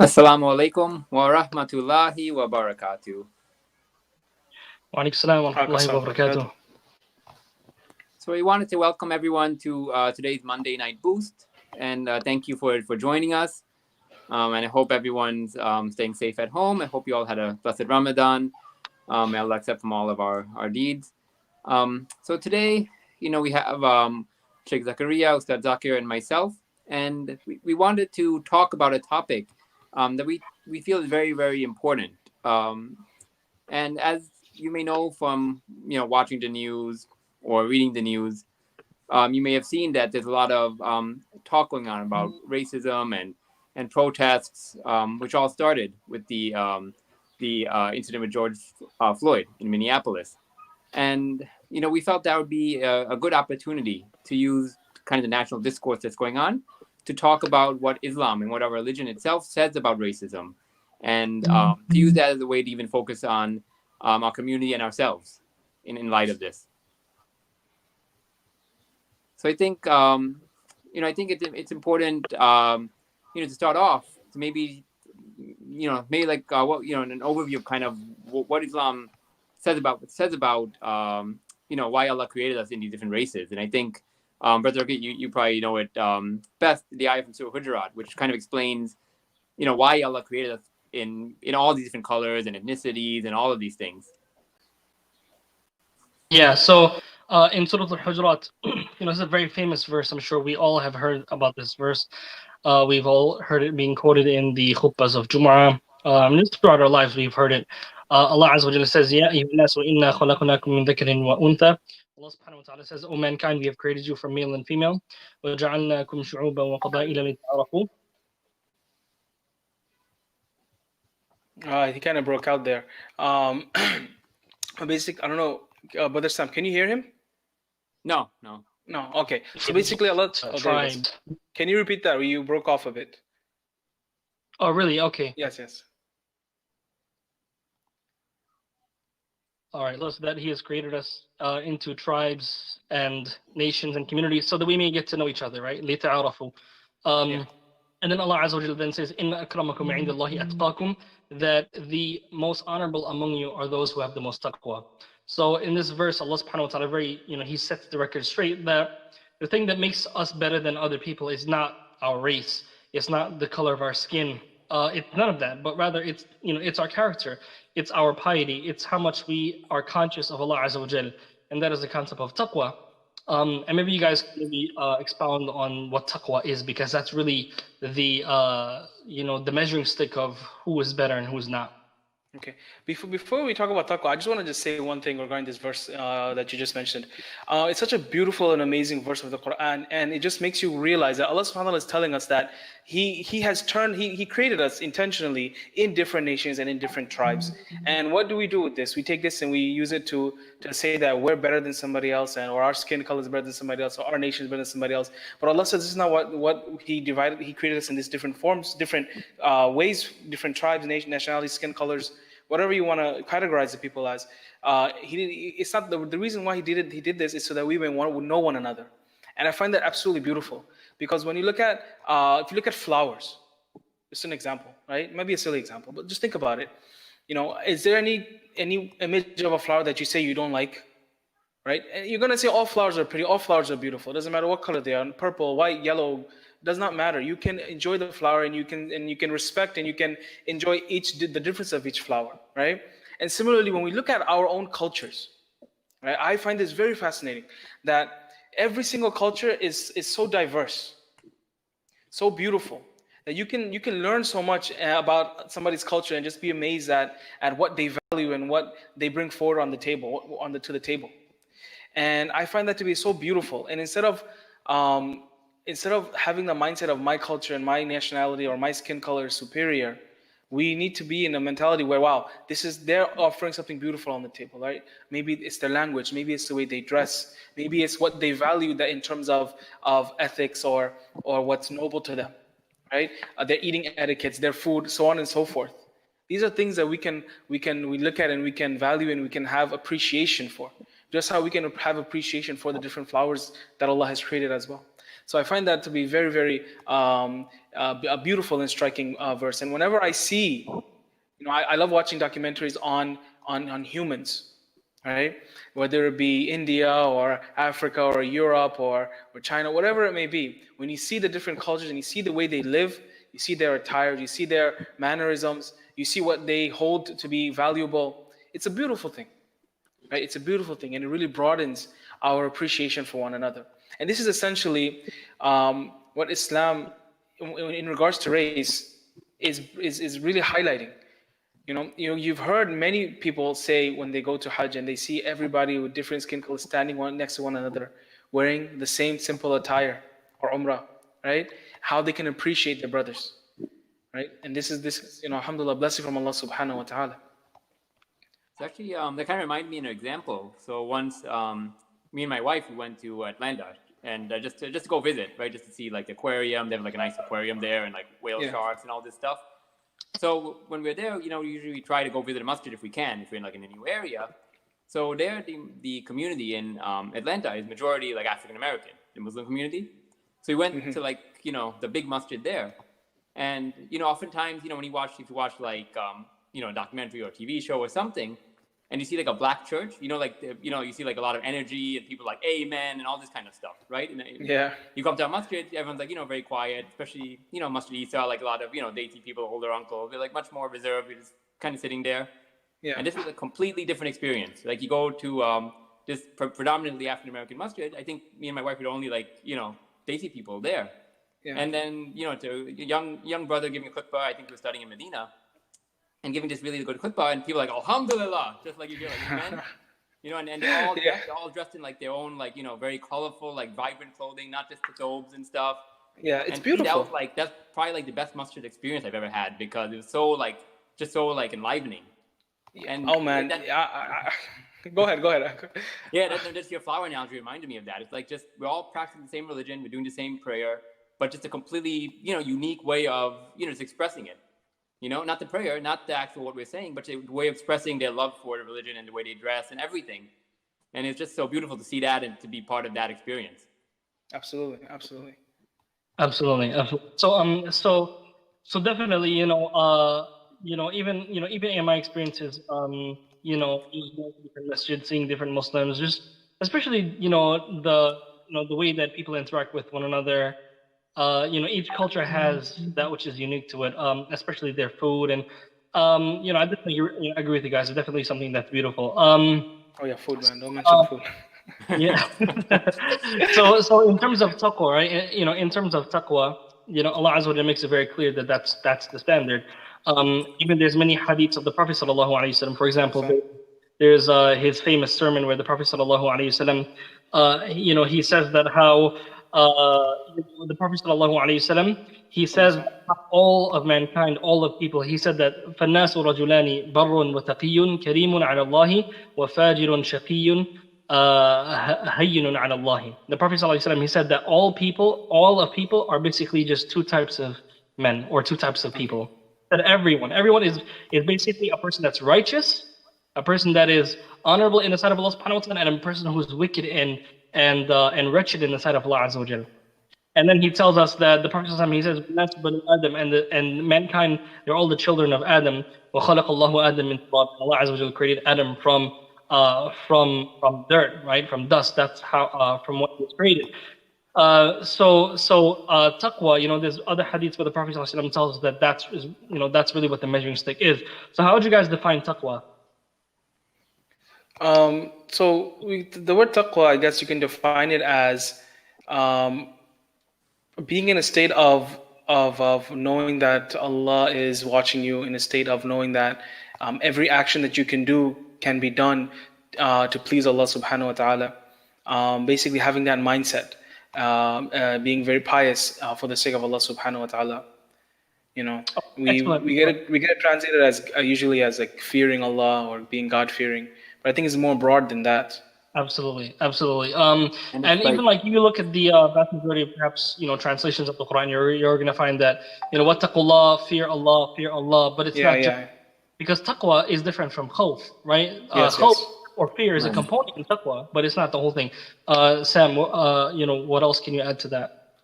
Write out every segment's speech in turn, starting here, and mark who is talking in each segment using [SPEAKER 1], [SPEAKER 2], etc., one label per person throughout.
[SPEAKER 1] Assalamu alaikum wa rahmatullahi wa barakatuh.
[SPEAKER 2] Wa alaikum salam wa rahmatullahi wa barakatuh.
[SPEAKER 1] So we wanted to welcome everyone to today's Monday Night Boost, and thank you for joining us. And I hope everyone's staying safe at home. I hope you all had a blessed Ramadan. May Allah accept from all of our deeds. So today, we have Sh.Zakareeya, Ust.Zakir, and myself, and we wanted to talk about a topic that we feel is very, very important. And as you may know from watching the news or reading the news, you may have seen that there's a lot of talk going on about racism and protests, which all started with the incident with George Floyd in Minneapolis. And we felt that would be a good opportunity to use kind of the national discourse that's going on to talk about what Islam and what our religion itself says about racism, and to use that as a way to even focus on our community and ourselves in light of this. So I think it's important to start off to maybe like an overview of kind of what Islam says about why Allah created us in these different races. And I think Brother, you probably know it best, the ayah from Surah Hujurat, which kind of explains why Allah created us in all these different colors and ethnicities and all of these things.
[SPEAKER 2] Yeah, so in Surah Al-Hujurat, it's a very famous verse. I'm sure we all have heard about this verse. We've all heard it being quoted in the khutbahs of Jum'ah. Just throughout our lives, we've heard it. Allah Azza wa Jalla says, Ya ayyuhan nas wa inna khalaqnakum min dhakarin wa untha. Allah subhanahu wa ta'ala says, O mankind, we have created you from male and female. وَجَعَلْنَاكُمْ شُعُوبًا وَقَبَائِلَ لِتَعَارَفُوا.
[SPEAKER 3] He kind of broke out there. I don't know, Brother Sam, can you hear him?
[SPEAKER 1] No.
[SPEAKER 3] No, okay. So basically,
[SPEAKER 2] tribes.
[SPEAKER 3] Can you repeat that? You broke off a bit.
[SPEAKER 2] Oh, really? Okay.
[SPEAKER 3] Yes.
[SPEAKER 2] All right, so that He has created us into tribes and nations and communities so that we may get to know each other, right? لِتَعَارَفُوا. And then Allah Azza wa Jalla then says, إِنَّ أَكْرَمَكُمْ عِنْدَ اللَّهِ أَتْقَاكُمْ, that the most honorable among you are those who have the most taqwa. So in this verse, Allah subhanahu wa ta'ala He sets the record straight that the thing that makes us better than other people is not our race, it's not the color of our skin, it's none of that, but rather it's our character, it's our piety, it's how much we are conscious of Allah Azza wa Jalla, and that is the concept of taqwa. And maybe you guys can maybe expound on what taqwa is, because that's really the the measuring stick of who is better and who is not.
[SPEAKER 3] Okay. Before we talk about taqwa, I just want to just say one thing regarding this verse that you just mentioned. It's such a beautiful and amazing verse of the Quran, and it just makes you realize that Allah subhanahu wa ta'ala is telling us that He created us intentionally in different nations and in different tribes. And what do we do with this? We take this and we use it to say that we're better than somebody else, or our skin color is better than somebody else, or our nation is better than somebody else. But Allah says this is not what He divided. He created us in these different forms, different ways, different tribes, nationalities, skin colors, whatever you want to categorize the people as. It's not the reason why He did this is so that we may know one another. And I find that absolutely beautiful, because when you look at if you look at flowers, just an example, right? It might be a silly example, but just think about it. Is there any image of a flower that you say you don't like? Right? And you're gonna say all flowers are pretty, all flowers are beautiful. It doesn't matter what color they are, purple, white, yellow, does not matter. You can enjoy the flower, and you can respect and you can enjoy the difference of each flower, right? And similarly, when we look at our own cultures, right, I find this very fascinating that every single culture is so diverse, so beautiful, that you can learn so much about somebody's culture and just be amazed at what they value and what they bring forward on the table, to the table. And I find that to be so beautiful. And instead of having the mindset of my culture and my nationality or my skin color is superior, we need to be in a mentality where, wow, they're offering something beautiful on the table, right? Maybe it's their language, maybe it's the way they dress, maybe it's what they value that in terms of ethics or what's noble to them, right? Their eating etiquettes, their food, so on and so forth. These are things that we look at and we can value and we can have appreciation for. Just how we can have appreciation for the different flowers that Allah has created as well. So I find that to be very, very a beautiful and striking verse. And whenever I see, I love watching documentaries on humans, right? Whether it be India or Africa or Europe or China, whatever it may be. When you see the different cultures and you see the way they live, you see their attire, you see their mannerisms, you see what they hold to be valuable. It's a beautiful thing, right? It's a beautiful thing, and it really broadens our appreciation for one another. And this is essentially what Islam, in regards to race, is really highlighting. You've heard many people say when they go to Hajj and they see everybody with different skin colors standing one next to one another, wearing the same simple attire or Umrah, right? How they can appreciate their brothers, right? And this is alhamdulillah, blessing from Allah subhanahu wa ta'ala.
[SPEAKER 1] It's actually, that kind of reminded me of an example. So once, me and my wife, we went to Atlanta, and just to go visit, right? Just to see like the aquarium. They have like a nice aquarium there, and like whale sharks and all this stuff. So when we're there, usually we try to go visit a masjid if we can, if we're in like in a new area. So there, the community in Atlanta is majority like African American, the Muslim community. So we went to like the big masjid there, and oftentimes when if you watch like a documentary or a TV show or something, and you see like a black church, you see like a lot of energy and people like amen and all this kind of stuff, right? And you come to a masjid, everyone's like very quiet, especially Masjid Eesa, like a lot of Deiti people, older uncles, they're like much more reserved, you're just kind of sitting there. And this is a completely different experience. Like you go to this predominantly African American masjid, I think me and my wife were only like Deiti people there. And then to a young brother giving a khutbah, I think he was studying in Medina, and giving this really good khutbah, and people are like alhamdulillah, just like you hear like amen, and they're all dressed in like their own like very colorful like vibrant clothing, not just the robes and stuff.
[SPEAKER 3] It's beautiful.
[SPEAKER 1] That's probably like the best masjid experience I've ever had, because it was so enlivening. And
[SPEAKER 3] go ahead.
[SPEAKER 1] That's your flower analogy reminded me of that. It's like just we're all practicing the same religion, we're doing the same prayer, but just a completely unique way of just expressing it. Not the prayer, not the actual what we're saying, but the way of expressing their love for the religion and the way they dress and everything. And it's just so beautiful to see that and to be part of that experience.
[SPEAKER 3] Absolutely.
[SPEAKER 2] So definitely, even in my experiences, different masjid, seeing different Muslims, just especially the way that people interact with one another. Each culture has that which is unique to it, especially their food, and I definitely agree with you guys. It's definitely something that's beautiful.
[SPEAKER 3] Food, man. Don't mention food.
[SPEAKER 2] So in terms of taqwa, right? In terms of taqwa, Allah Azza wa Jalla makes it very clear that that's the standard. Even there's many hadiths of the Prophet sallallahu alaihi wasallam. For example, there's his famous sermon where the Prophet sallallahu alaihi wasallam, he says that how. The Prophet ﷺ, he says all of mankind, all of people, he said that فَالنَّاسُ رَجُلَانِ بَرٌ وَتَقِيٌّ كَرِيمٌ عَلَى اللَّهِ وَفَاجِرٌ شَقِيٌّ هَيِّنٌ عَلى اللَّهِ. The Prophet ﷺ, he said that all of people are basically just two types of men or two types of people. That everyone is basically a person that's righteous, a person that is honorable in the sight of Allah subhanahu wa ta'ala, and a person who's wicked and wretched in the sight of Allah Azza wa Jal. And then he tells us that the Prophet he says, Adam and mankind, they're all the children of Adam. وَخَلَقَ اللَّهُ آدَمَ مِنْ تُرَابٍ. Allah Azza wa Jal created Adam from dirt, right? From dust. That's how from what he was created. So taqwa, there's other hadiths where the Prophet tells us that that's really what the measuring stick is. So how would you guys define taqwa?
[SPEAKER 3] The word taqwa, I guess you can define it as being in a state of knowing that Allah is watching you, in a state of knowing that every action that you can do can be done to please Allah subhanahu wa ta'ala. Basically having that mindset, being very pious for the sake of Allah subhanahu wa ta'ala. We get it translated as usually as like fearing Allah or being God-fearing. But I think it's more broad than that.
[SPEAKER 2] Absolutely. And even like if you look at the vast majority of perhaps translations of the Quran, you're going to find that wattaqullah, fear Allah, but it's not just because taqwa is different from khawf, right? Khawf or fear is a component in taqwa, but it's not the whole thing. Sam, what else can you add to that?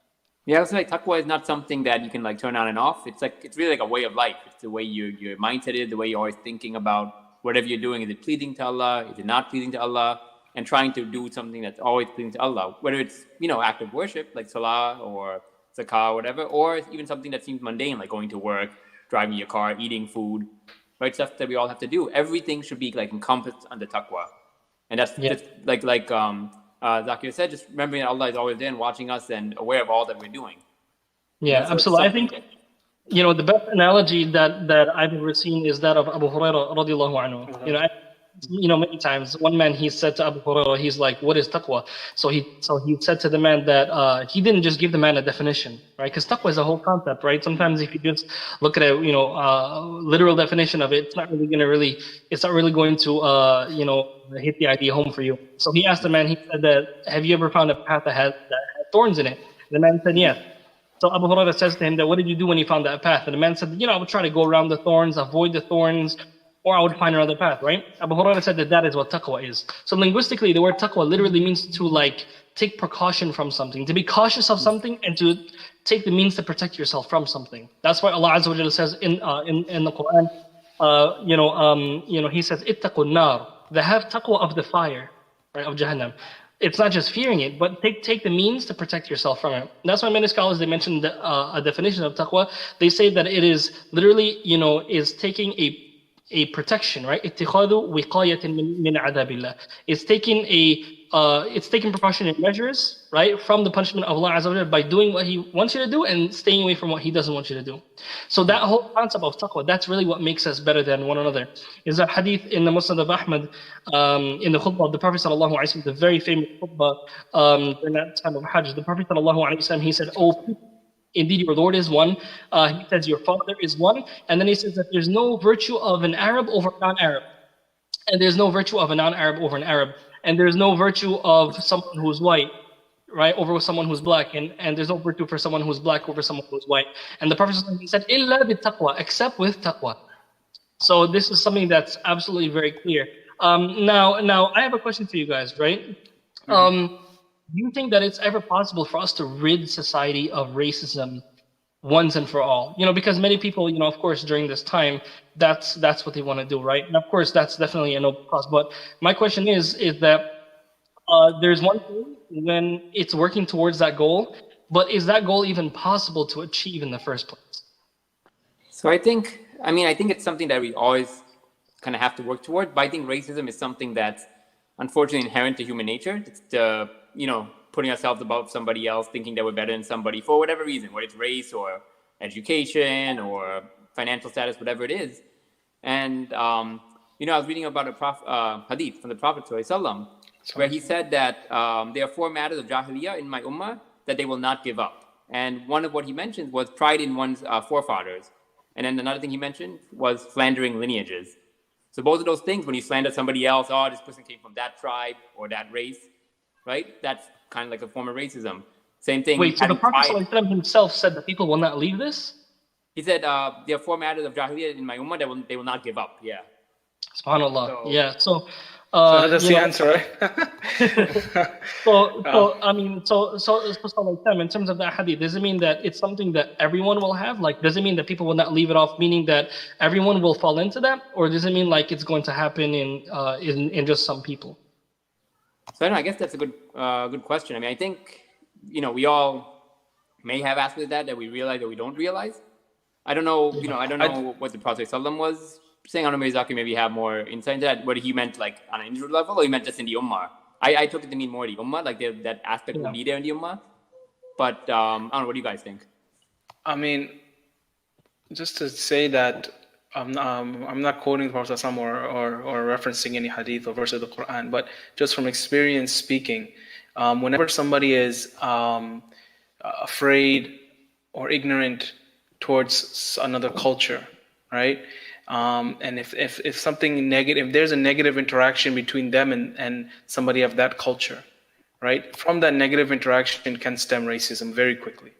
[SPEAKER 1] Yeah, it's like taqwa is not something that you can like turn on and off. It's really like a way of life. It's the way your mindset is, the way you're always thinking about whatever you're doing. Is it pleasing to Allah? Is it not pleasing to Allah? And trying to do something that's always pleasing to Allah, whether it's act of worship like salah or zakah or whatever, or even something that seems mundane like going to work, driving your car, eating food, right? Stuff that we all have to do. Everything should be like encompassed under taqwa, and that's
[SPEAKER 2] Yeah.
[SPEAKER 1] just like Zakir said, just remembering that Allah is always there and watching us and aware of all that we're doing.
[SPEAKER 2] Yeah,
[SPEAKER 1] So
[SPEAKER 2] absolutely. I think the best analogy that I've ever seen is that of Abu Hurairah radiallahu anhu. Many times one man, he said to Abu Hurairah, he's like, "What is taqwa?" So he said to the man that he didn't just give the man a definition, right? Because taqwa is a whole concept, right? Sometimes if you just look at a literal definition of it, it's not really going to hit the idea home for you. So he asked the man, he said that, "Have you ever found a path that had thorns in it?" The man said, "Yes." So Abu Hurairah says to him that, "What did you do when you found that path?" And the man said, "I would try to go around the thorns, avoid the thorns, or I would find another path," right? Abu Hurairah said that is what taqwa is. So linguistically, the word taqwa literally means to take precaution from something, to be cautious of something, and to take the means to protect yourself from something. That's why Allah Azza wa Jalla says in the Quran, He says, "Ittaqun nar." They have taqwa of the fire, right, of Jahannam. It's not just fearing it, but take the means to protect yourself from it. That's why many scholars, they mentioned a definition of taqwa. They say that it is literally, is taking a protection, right? اتخاذ وقاية من عذاب الله. It's taking precautionary measures, right, from the punishment of Allah Azza wa Jalla by doing what He wants you to do and staying away from what He doesn't want you to do. So that whole concept of taqwa, that's really what makes us better than one another. Is that hadith in the Musnad of Ahmad, in the khutbah of the Prophet sallallahu alaihi wasallam, the very famous khutbah during that time of Hajj. The Prophet sallallahu alaihi wasallam, he said, "Oh people, indeed, your Lord is one." He says, "Your Father is one." And then he says that there's no virtue of an Arab over a non-Arab. And there's no virtue of a non-Arab over an Arab. And there's no virtue of someone who's white, right, over someone who's black. And there's no virtue for someone who's black over someone who's white. And the Prophet, he said, "Illa bit-taqwa," except with taqwa. So this is something that's absolutely very clear. Now I have a question for you guys, right? Do you think that it's ever possible for us to rid society of racism once and for all? Because many people, of course, during this time, that's what they want to do, right? And of course, that's definitely a noble cause. But my question is that there's one thing when it's working towards that goal, but is that goal even possible to achieve in the first place?
[SPEAKER 1] So I think it's something that we always kind of have to work toward. But I think racism is something that's unfortunately inherent to human nature. It's putting ourselves above somebody else, thinking that we're better than somebody for whatever reason, whether it's race or education or financial status, whatever it is. And I was reading about a hadith from the Prophet ﷺ, where he said that there are 4 matters of jahiliyyah in my ummah that they will not give up. And one of what he mentioned was pride in one's forefathers. And then another thing he mentioned was slandering lineages. So both of those things, when you slander somebody else, "Oh, this person came from that tribe or that race," right? That's kind of like a form of racism. Same thing.
[SPEAKER 2] Wait, so the Prophet ﷺ himself said that people will not leave this?
[SPEAKER 1] He said, "There are 4 matters of jahiliyyah in my ummah that they will not give up." Yeah.
[SPEAKER 2] SubhanAllah.
[SPEAKER 1] So,
[SPEAKER 2] yeah. So
[SPEAKER 3] that's the answer, right?
[SPEAKER 2] In terms of that hadith, does it mean that it's something that everyone will have? Like, does it mean that people will not leave it off, meaning that everyone will fall into that? Or does it mean like it's going to happen in just some people?
[SPEAKER 1] So I guess that's a good question. I think, we all may have aspects of that we realize that we don't realize. I don't know, I don't know what the Prophet ﷺ was saying. I don't know, maybe Zakir maybe have more insight into that, whether he meant like on an individual level or he meant just in the ummah. I took it to mean more the ummah, like that aspect will be there in the ummah. But I don't know, what do you guys think?
[SPEAKER 3] Just to say that I'm not quoting the Prophet ﷺ or referencing any hadith or verse of the Quran, but just from experience speaking, whenever somebody is afraid or ignorant towards another culture, right? And if something negative, if there's a negative interaction between them and somebody of that culture, right? From that negative interaction can stem racism very quickly.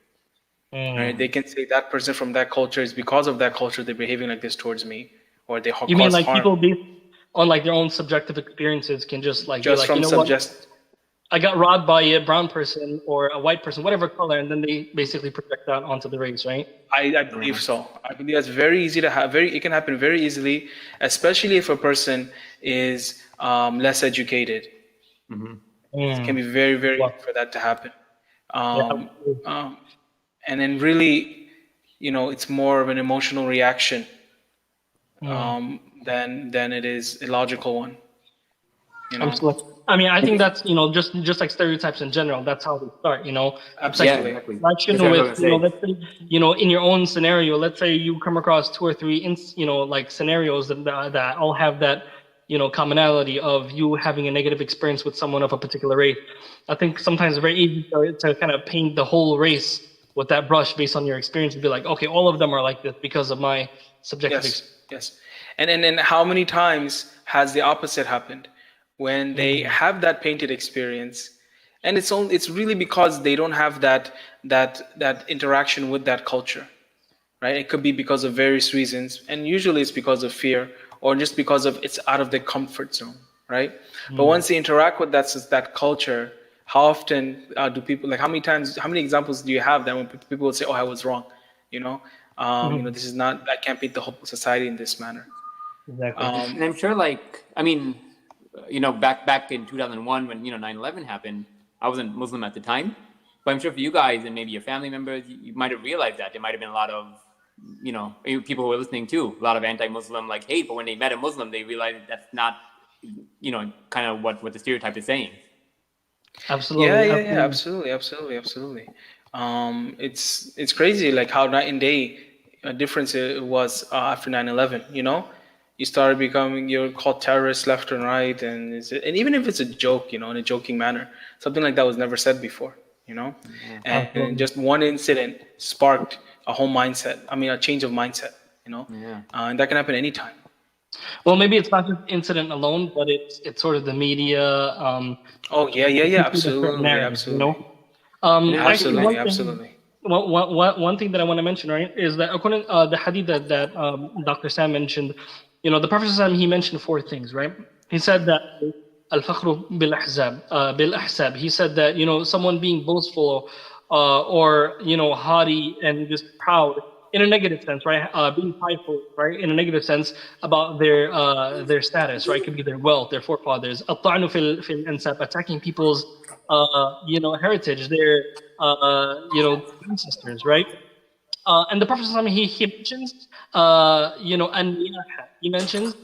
[SPEAKER 3] Right? They can say that person from that culture is because of that culture they're behaving like this towards me, or they cause harm.
[SPEAKER 2] You mean like people on like their own subjective experiences can just like
[SPEAKER 3] just
[SPEAKER 2] be like,
[SPEAKER 3] from
[SPEAKER 2] I got robbed by a brown person or a white person, whatever color, and then they basically project that onto the race, right?
[SPEAKER 3] I believe so. I believe that's very easy to have. It can happen very easily, especially if a person is less educated. It can be very, very
[SPEAKER 2] Well,
[SPEAKER 3] easy for that to happen.
[SPEAKER 2] yeah,
[SPEAKER 3] Um, um, and then really, it's more of an emotional reaction than it is a logical one.
[SPEAKER 2] absolutely. I mean, I think that's just like stereotypes in general. That's how they start. It's like
[SPEAKER 1] Yeah,
[SPEAKER 3] Absolutely.
[SPEAKER 1] exactly.
[SPEAKER 2] action
[SPEAKER 1] That's what I was
[SPEAKER 2] with
[SPEAKER 1] gonna say.
[SPEAKER 2] let's say in your own scenario. Let's say you come across two or three like scenarios that all have that commonality of you having a negative experience with someone of a particular race. I think sometimes it's very easy to kind of paint the whole race with that brush based on your experience and be like, okay, all of them are like this because of my subjective experience.
[SPEAKER 3] Yes. And how many times has the opposite happened when they have that painted experience, and it's really because they don't have that interaction with that culture, right? It could be because of various reasons, and usually it's because of fear or just because of it's out of their comfort zone, right? But once they interact with that culture, how often do people, like, how many examples do you have that when people would say, "Oh, I was wrong," you know, this is not, I can't paint the whole society in this manner.
[SPEAKER 2] Exactly.
[SPEAKER 1] And I'm sure, like, I mean, back in 2001 when 9/11 happened, I wasn't Muslim at the time, but I'm sure for you guys and maybe your family members, you might have realized that there might have been a lot of people who were listening too, a lot of anti-Muslim like hate, but when they met a Muslim, they realized that's not kind of what the stereotype is saying.
[SPEAKER 2] Absolutely.
[SPEAKER 3] Absolutely. It's crazy, like how night and day a difference it was after 9/11. You started becoming, you're called terrorists left and right, and even if it's a joke, in a joking manner, something like that was never said before. And just one incident sparked a whole mindset. I mean, a change of mindset. And that can happen anytime.
[SPEAKER 2] Well, maybe it's not just incident alone, but it's sort of the media.
[SPEAKER 3] Oh yeah,
[SPEAKER 2] Absolutely.
[SPEAKER 3] absolutely.
[SPEAKER 2] Actually,
[SPEAKER 3] Absolutely.
[SPEAKER 2] one thing that I want to mention, right, is that according the hadith that Dr. Sam mentioned, the Prophet Sam, he mentioned four things, right? He said that al-fakhru bil-ahsab. He said that someone being boastful or haughty and just proud in a negative sense, right? Being prideful, right, in a negative sense about their status, right? It could be their wealth, their forefathers. At-ta'nu fil ansab, attacking people's heritage, their ancestors, right? And the Prophet he mentions and he mentions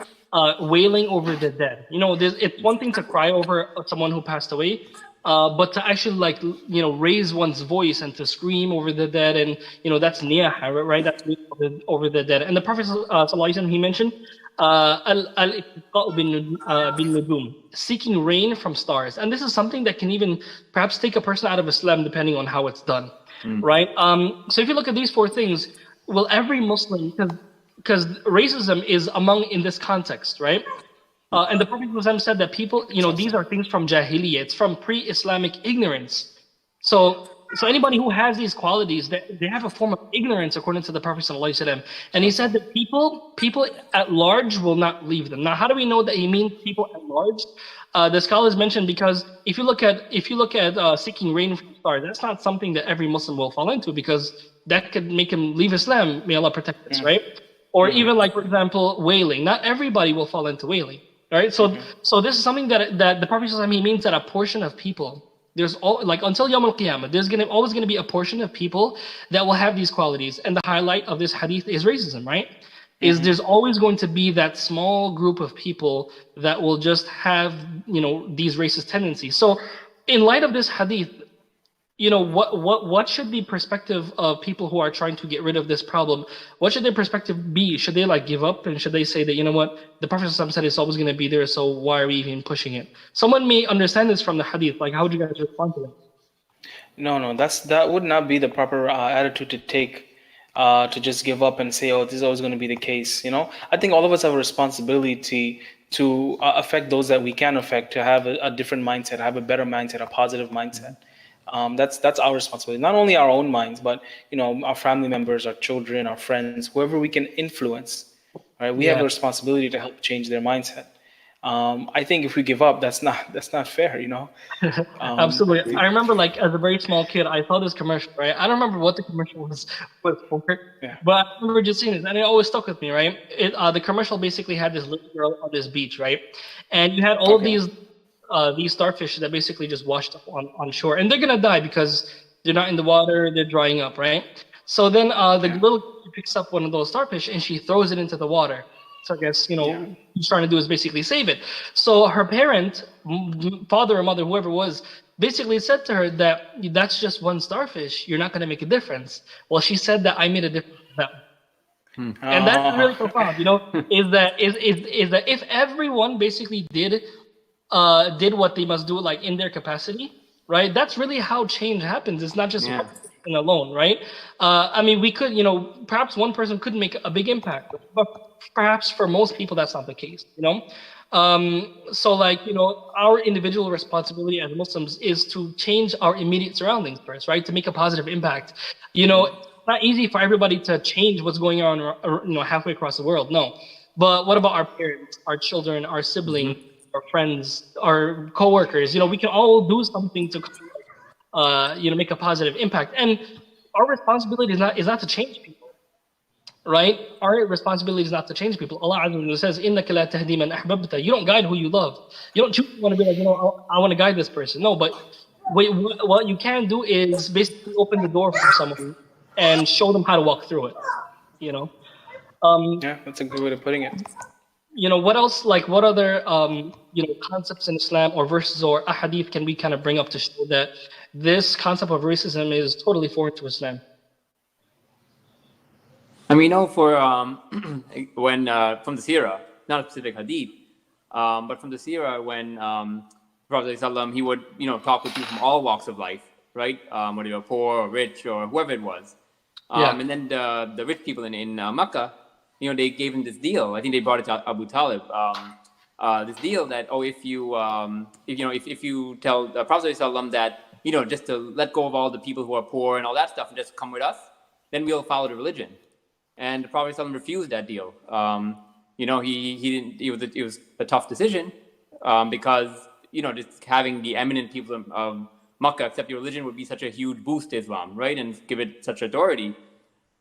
[SPEAKER 2] wailing over the dead. It's one thing to cry over someone who passed away, but to actually raise one's voice and to scream over the dead, and that's niyaha, right? That's over the dead. And the Prophet sallallahu alaihi wasallam, he mentioned bin-nujum, seeking rain from stars. And this is something that can even perhaps take a person out of Islam depending on how it's done, right? So if you look at these four things, will every Muslim, because racism is among in this context, right? And the Prophet ﷺ said that people, these are things from Jahiliyyah, it's from pre-Islamic ignorance. So anybody who has these qualities, they have a form of ignorance according to the Prophet ﷺ. And he said that people at large will not leave them. Now, how do we know that he means people at large? The scholars mentioned, because if you look at seeking rain from stars, that's not something that every Muslim will fall into, because that could make him leave Islam. May Allah protect us, right? Or even, like, for example, wailing. Not everybody will fall into wailing, right? So this is something that the Prophet ﷺ, he means that a portion of people, there's until Yawm al-Qiyamah, there's always going to be a portion of people that will have these qualities. And the highlight of this hadith is racism, right? Is there's always going to be that small group of people that will just have these racist tendencies. So in light of this hadith, what should the perspective of people who are trying to get rid of this problem, what should their perspective be? Should they give up, and should they say that, the Prophet ﷺ said it's always going to be there, so why are we even pushing it? Someone may understand this from the hadith. How would you guys respond to that?
[SPEAKER 3] No, that would not be the proper attitude to take, to just give up and say, oh, this is always going to be the case. I think all of us have a responsibility to affect those that we can affect, to have a different mindset, have a better mindset, a positive mindset. That's our responsibility. Not only our own minds, but our family members, our children, our friends, whoever we can influence. Right? We have a responsibility to help change their mindset. I think if we give up, that's not fair, you know.
[SPEAKER 2] Absolutely. I remember, like, as a very small kid, I saw this commercial, right? I don't remember what the commercial was for,
[SPEAKER 3] Yeah.
[SPEAKER 2] but I remember just seeing it, and it always stuck with me, right? The commercial basically had this little girl on this beach, right? And you had all of
[SPEAKER 3] Okay.
[SPEAKER 2] these starfish that basically just washed up on shore, and they're gonna die because they're not in the water, they're drying up, right? So then the
[SPEAKER 3] Yeah.
[SPEAKER 2] little girl picks up one of those starfish and she throws it into the water. So I guess,
[SPEAKER 3] Yeah.
[SPEAKER 2] what she's trying to do is basically save it. So her parent, father or mother, whoever it was, basically said to her that that's just one starfish. You're not going to make a difference. Well, she said that I made a difference to them. And that's
[SPEAKER 3] Oh,
[SPEAKER 2] really profound, is that if everyone basically did what they must do, like, in their capacity, right? That's really how change happens. It's not just
[SPEAKER 1] Yeah.
[SPEAKER 2] one person alone, right? I mean, we could, perhaps one person could make a big impact, but perhaps for most people that's not the case, so, like, our individual responsibility as Muslims is to change our immediate surroundings first, right? To make a positive impact. It's not easy for everybody to change what's going on, halfway across the world. No, but what about our parents, our children, our siblings, our friends, our coworkers? We can all do something to, make a positive impact. And our responsibility is not to change people, right? Our responsibility is not to change people. Allah Azza wa Jalla says, "Innaka la tahdi man ahbabta." You don't guide who you love. You don't choose. You want to be like, I want to guide this person. No, but what you can do is basically open the door for someone and show them how to walk through it. You know.
[SPEAKER 3] yeah, that's a good way of putting it.
[SPEAKER 2] What else, like, what other concepts in Islam or verses or ahadith can we kind of bring up to show that this concept of racism is totally foreign to Islam?
[SPEAKER 1] I mean, for when from the Sirah, not a specific hadith, but from the Sirah, when Prophet ﷺ, he would talk with people from all walks of life, right? Whether you're poor or rich or whoever it was.
[SPEAKER 2] Yeah.
[SPEAKER 1] And then the rich people in Mecca, they gave him this deal. I think they brought it to Abu Talib. This deal that if you tell the Prophet ﷺ that just to let go of all the people who are poor and all that stuff and just come with us, then we'll follow the religion. And the Prophet ﷺ refused that deal. He didn't. It was a tough decision because just having the eminent people of Makkah accept your religion would be such a huge boost to Islam, right, and give it such authority.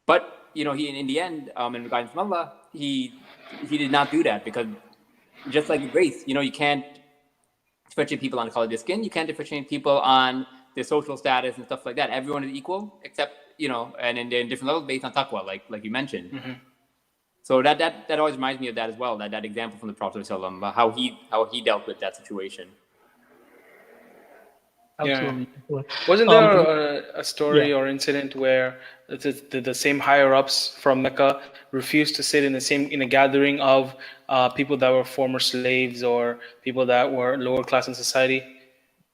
[SPEAKER 1] But he in the end, in guidance from Allah, he did not do that because just like race, you can't differentiate people on the color of their skin. You can't differentiate people on their social status and stuff like that. Everyone is equal, except and in different levels based on taqwa, like you mentioned. Mm-hmm. So that always reminds me of that as well. That example from the Prophet ﷺ, how he dealt with that situation.
[SPEAKER 2] Absolutely.
[SPEAKER 3] Yeah. Wasn't there a story or incident where the same higher ups from Mecca refused to sit in a gathering of people that were former slaves or people that were lower class in society?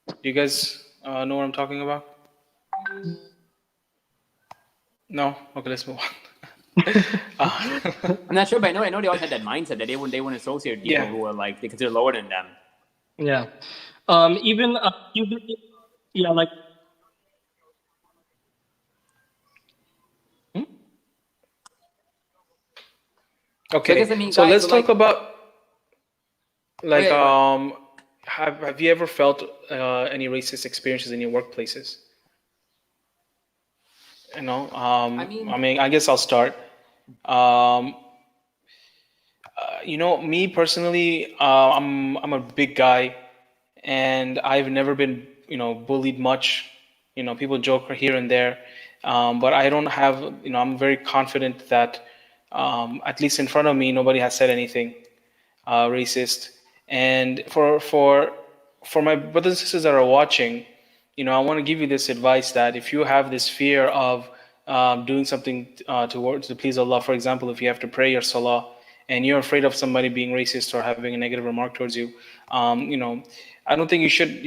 [SPEAKER 3] Do you guys know what I'm talking about? No? Okay, let's move on.
[SPEAKER 1] I'm not sure, but I know they always had that mindset that they wouldn't associate people who are like they consider lower than them.
[SPEAKER 2] Yeah. Even like.
[SPEAKER 3] Okay, so let's talk about have you ever felt any racist experiences in your workplaces? I mean, I guess I'll start. Me personally, I'm a big guy, and I've never been bullied much. People joke here and there, but I don't have. I'm very confident that at least in front of me, nobody has said anything racist. And for my brothers and sisters that are watching, I want to give you this advice that if you have this fear of doing something to please Allah, for example, if you have to pray your salah and you're afraid of somebody being racist or having a negative remark towards you, I don't think you should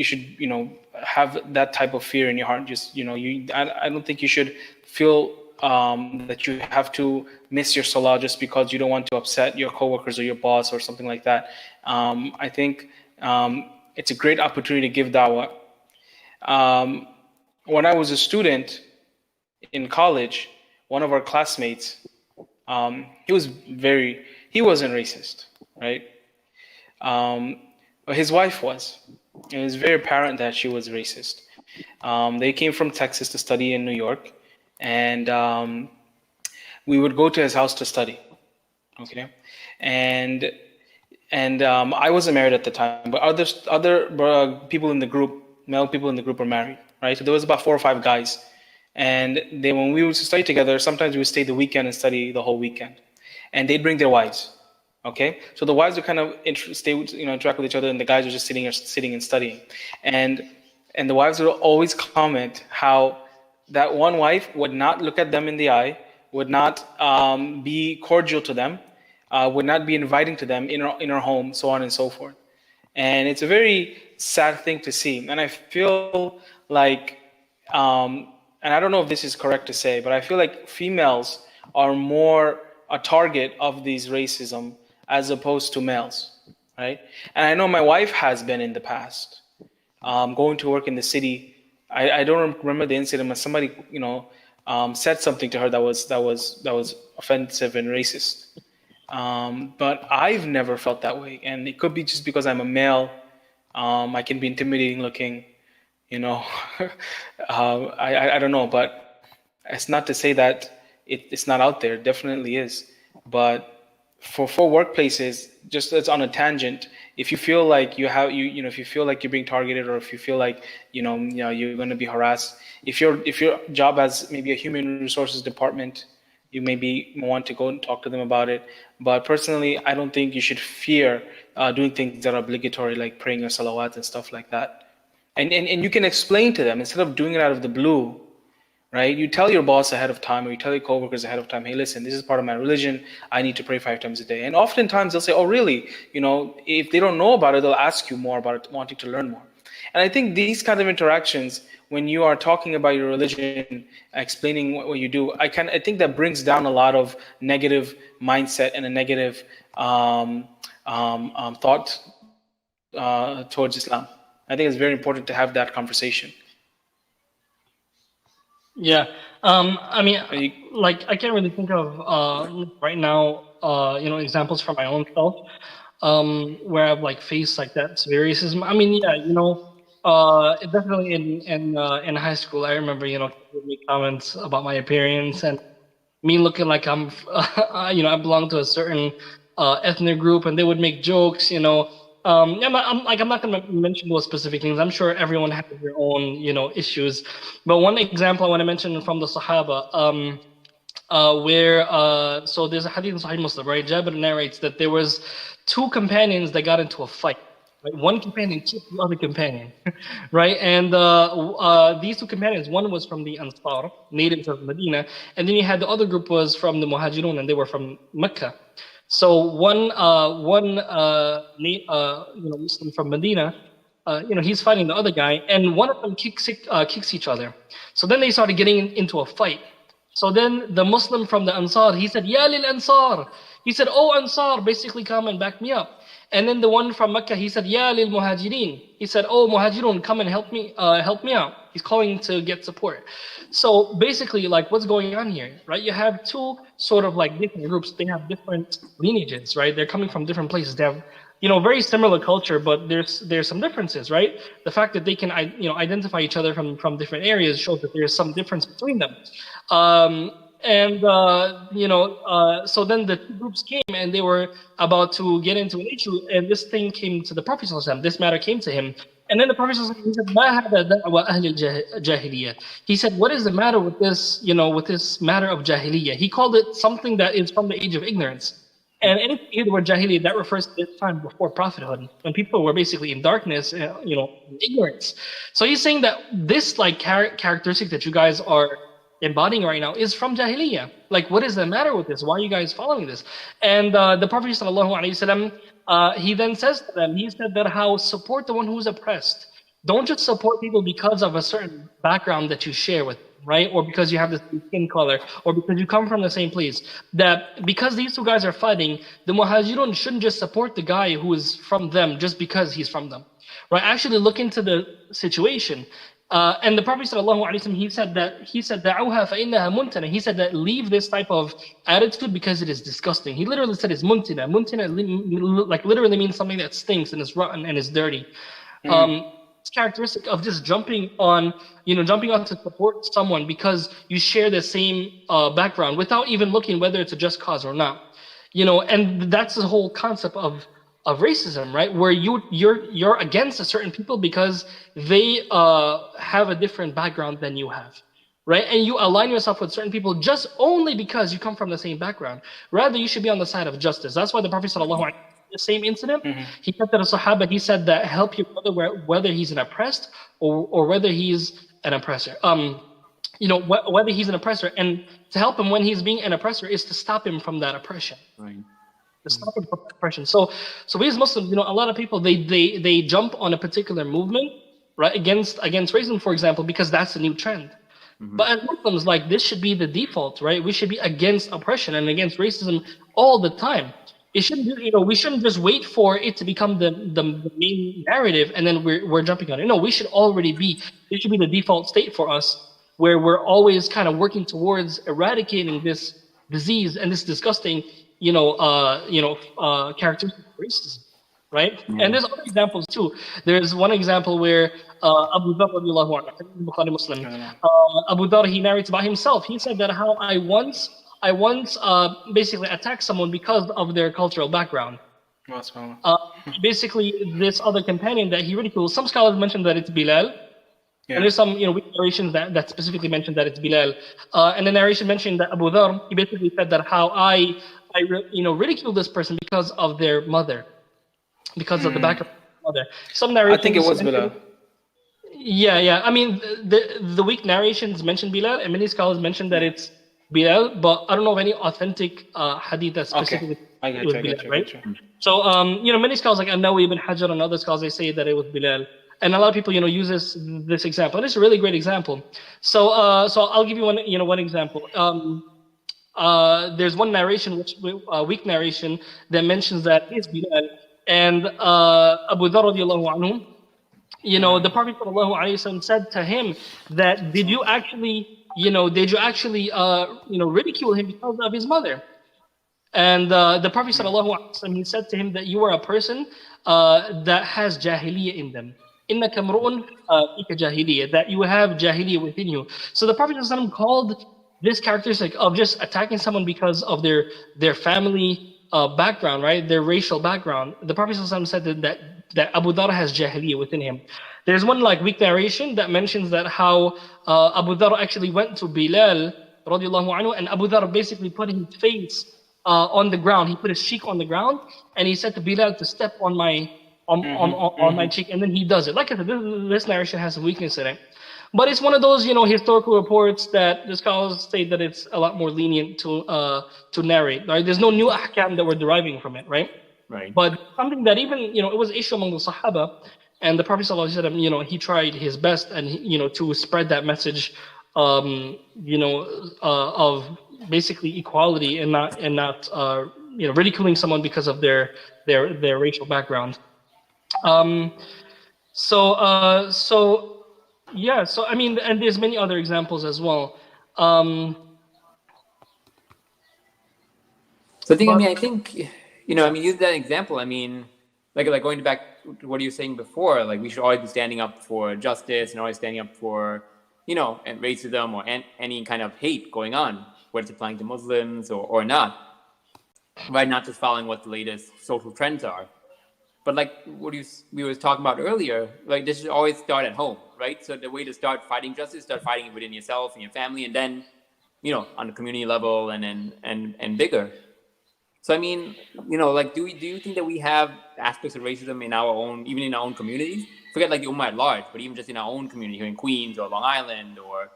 [SPEAKER 3] have that type of fear in your heart. Just I don't think you should feel that you have to miss your salah just because you don't want to upset your coworkers or your boss or something like that. I think it's a great opportunity to give da'wah. When I was a student in college, one of our classmates, he wasn't racist, right? His wife was. It was very apparent that she was racist. They came from Texas to study in New York, and we would go to his house to study. Okay, and I wasn't married at the time, but other people in the group, male people in the group, were married, right? So there was about 4 or 5 guys, and when we would study together, sometimes we would stay the weekend and study the whole weekend, and they'd bring their wives. Okay, so the wives would kind of interact with each other, and the guys were just sitting and studying, and the wives would always comment how that one wife would not look at them in the eye, would not be cordial to them, would not be inviting to them in her home, so on and so forth. And it's a very sad thing to see. And I feel like, and I don't know if this is correct to say, but I feel like females are more a target of these racism as opposed to males, right? And I know my wife has been in the past, going to work in the city. I don't remember the incident, but somebody, said something to her that was offensive and racist. But I've never felt that way, and it could be just because I'm a male. I can be intimidating looking, I don't know, but it's not to say that it's not out there. It definitely is. But for workplaces, just it's on a tangent. If you feel like if you feel like you're being targeted, or if you feel like you're going to be harassed, if your job has maybe a human resources department, you maybe want to go and talk to them about it. But personally, I don't think you should fear doing things that are obligatory, like praying your salawat and stuff like that. And you can explain to them instead of doing it out of the blue, right? You tell your boss ahead of time, or you tell your coworkers ahead of time, hey, listen, this is part of my religion. I need to pray 5 times a day. And oftentimes they'll say, oh, really? If they don't know about it, they'll ask you more about it, wanting to learn more. And I think these kinds of interactions, when you are talking about your religion, explaining what you do, I think that brings down a lot of negative mindset and a negative thought towards Islam. I think it's very important to have that conversation.
[SPEAKER 2] Yeah, I mean, I can't really think of right now, examples from my own self, where I've faced that severe racism. I mean, yeah, definitely in high school, I remember kids would make comments about my appearance and me looking like I'm, I belong to a certain ethnic group, and they would make jokes, yeah, I'm not going to mention those specific things. I'm sure everyone has their own, issues. But one example I want to mention from the Sahaba, where so there's a hadith in Sahih Muslim, right? Jabir narrates that there was 2 companions that got into a fight. Right? One companion kicked the other companion, right? And these 2 companions, one was from the Ansar, natives of Medina, and then you had the other group was from the Muhajirun, and they were from Mecca. So one Muslim from Medina, he's fighting the other guy, and one of them kicks each other. So then they started getting into a fight. So then the Muslim from the Ansar, he said, Ya lil Ansar. He said, oh Ansar, basically come and back me up. And then the one from Mecca, he said, Ya lil Muhajirin. He said, oh Muhajirun, come and help me out. He's calling to get support. So basically, what's going on here, right? You have 2 sort of different groups. They have different lineages, right? They're coming from different places. They have, very similar culture, but there's some differences, right? The fact that they can, identify each other from different areas shows that there's some difference between them. So then the 2 groups came, and they were about to get into an issue, and this thing came to the Prophet ﷺ. This matter came to him, and then the Prophet ﷺ, he said, "Ma hada da'wa ahli al-jahiliyyah." He said, "What is the matter with this? With this matter of jahiliyyah?" He called it something that is from the age of ignorance. And anything you hear the word jahiliyyah, that refers to this time before prophethood, when people were basically in darkness, ignorance. So he's saying that this characteristic that you guys are embodying right now is from jahiliyyah. What is the matter with this? Why are you guys following this? And the Prophet ﷺ, he then says to them, he said that how support the one who's oppressed. Don't just support people because of a certain background that you share with, right? Or because you have the same skin color, or because you come from the same place. That because these 2 guys are fighting, the Muhajirun shouldn't just support the guy who is from them just because he's from them. Right? Actually look into the situation. And the Prophet ﷺ, he said دعوها فإنها منتنة. He said that leave this type of attitude because it is disgusting. He literally said it's muntina. Muntina like literally means something that stinks and is rotten and is dirty. It's characteristic of just jumping on to support someone because you share the same background without even looking whether it's a just cause or not. And that's the whole concept of racism, right? Where you're against a certain people because they have a different background than you have, right? And you align yourself with certain people just only because you come from the same background. Rather, you should be on the side of justice. That's why the Prophet ﷺ, the same incident, he said to the Sahaba, he said that help your brother whether he's an oppressed or whether he's an oppressor. Whether he's an oppressor, and to help him when he's being an oppressor is to stop him from that oppression.
[SPEAKER 1] Right.
[SPEAKER 2] To stop him from that oppression. So we as Muslims, a lot of people they jump on a particular movement, right, against racism, for example, because that's the new trend. But as Muslims, like, this should be the default, right? We should be against oppression and against racism all the time. It shouldn't, we shouldn't just wait for it to become the main narrative and then we're jumping on it. No, we should already be. It should be the default state for us, where we're always kind of working towards eradicating this disease and this disgusting, characteristic of racism. Right? And there's other examples too. There's one example where Abu Dharr radiallahu anhu, Bukhari Muslim, Abu Dharr, he narrates about himself. He said that how I once basically attacked someone because of their cultural background. Basically, this other companion that he ridiculed, some scholars mention that it's Bilal. Yeah. And there's some, weak narrations that specifically mention that it's Bilal. And the narration mentioned that Abu Dharr, he basically said that how I ridiculed this person because of their mother. Because of the background of the mother. Some narrations,
[SPEAKER 3] I think it was Bilal.
[SPEAKER 2] Yeah. I mean, the weak narrations mention Bilal, and many scholars mention that it's Bilal, but I don't know of any authentic hadith that specifically it was Bilal, right? So, many scholars like An-Nawawi ibn Hajar and other scholars, they say that it was Bilal. And a lot of people, use this example. And it's a really great example. So I'll give you one example. There's one narration, weak narration, that mentions that it's Bilal. And Abu Dharr radiallahu anhu, the Prophet sallallahu alaihi wasallam said to him that did you actually ridicule him because of his mother? And the Prophet sallallahu alaihi wasallam, he said to him that you are a person that has jahiliyyah in them. إِنَّكَ مْرُؤٌ فِيكَ جَاهِلِيَّةٌ, that you have jahiliyyah within you. So the Prophet sallallahu alaihi wasallam called this characteristic of just attacking someone because of their family background, right? Their racial background. The Prophet ﷺ said that Abu Dharr has jahiliyyah within him. There's one weak narration that mentions that how Abu Dharr actually went to Bilal radiallahu anhu, and Abu Dharr basically put his face on the ground. He put his cheek on the ground, and he said to Bilal to step on my my cheek, and then he does it. Like I said, this narration has some weakness in it. But it's one of those, historical reports that the scholars say that it's a lot more lenient to narrate. Right? There's no new ahkam that we're deriving from it, right?
[SPEAKER 1] Right.
[SPEAKER 2] But something that even, it was issue among the Sahaba, and the Prophet ﷺ, he tried his best and to spread that message, of basically equality and not ridiculing someone because of their racial background. Yeah, so I mean, and there's many other examples as well.
[SPEAKER 1] So I think, use that example. I mean, like going back to what you were saying before, like we should always be standing up for justice and always standing up for, and racism or any kind of hate going on, whether it's applying to Muslims or not, right? Not just following what the latest social trends are. But like what we were talking about earlier, like this should always start at home, right? So the way to start fighting justice, start fighting it within yourself and your family, and then, on the community level and bigger. So I mean, like do you think that we have aspects of racism in our own, even in our own communities? Forget like the Ummah at large, but even just in our own community here in Queens or Long Island or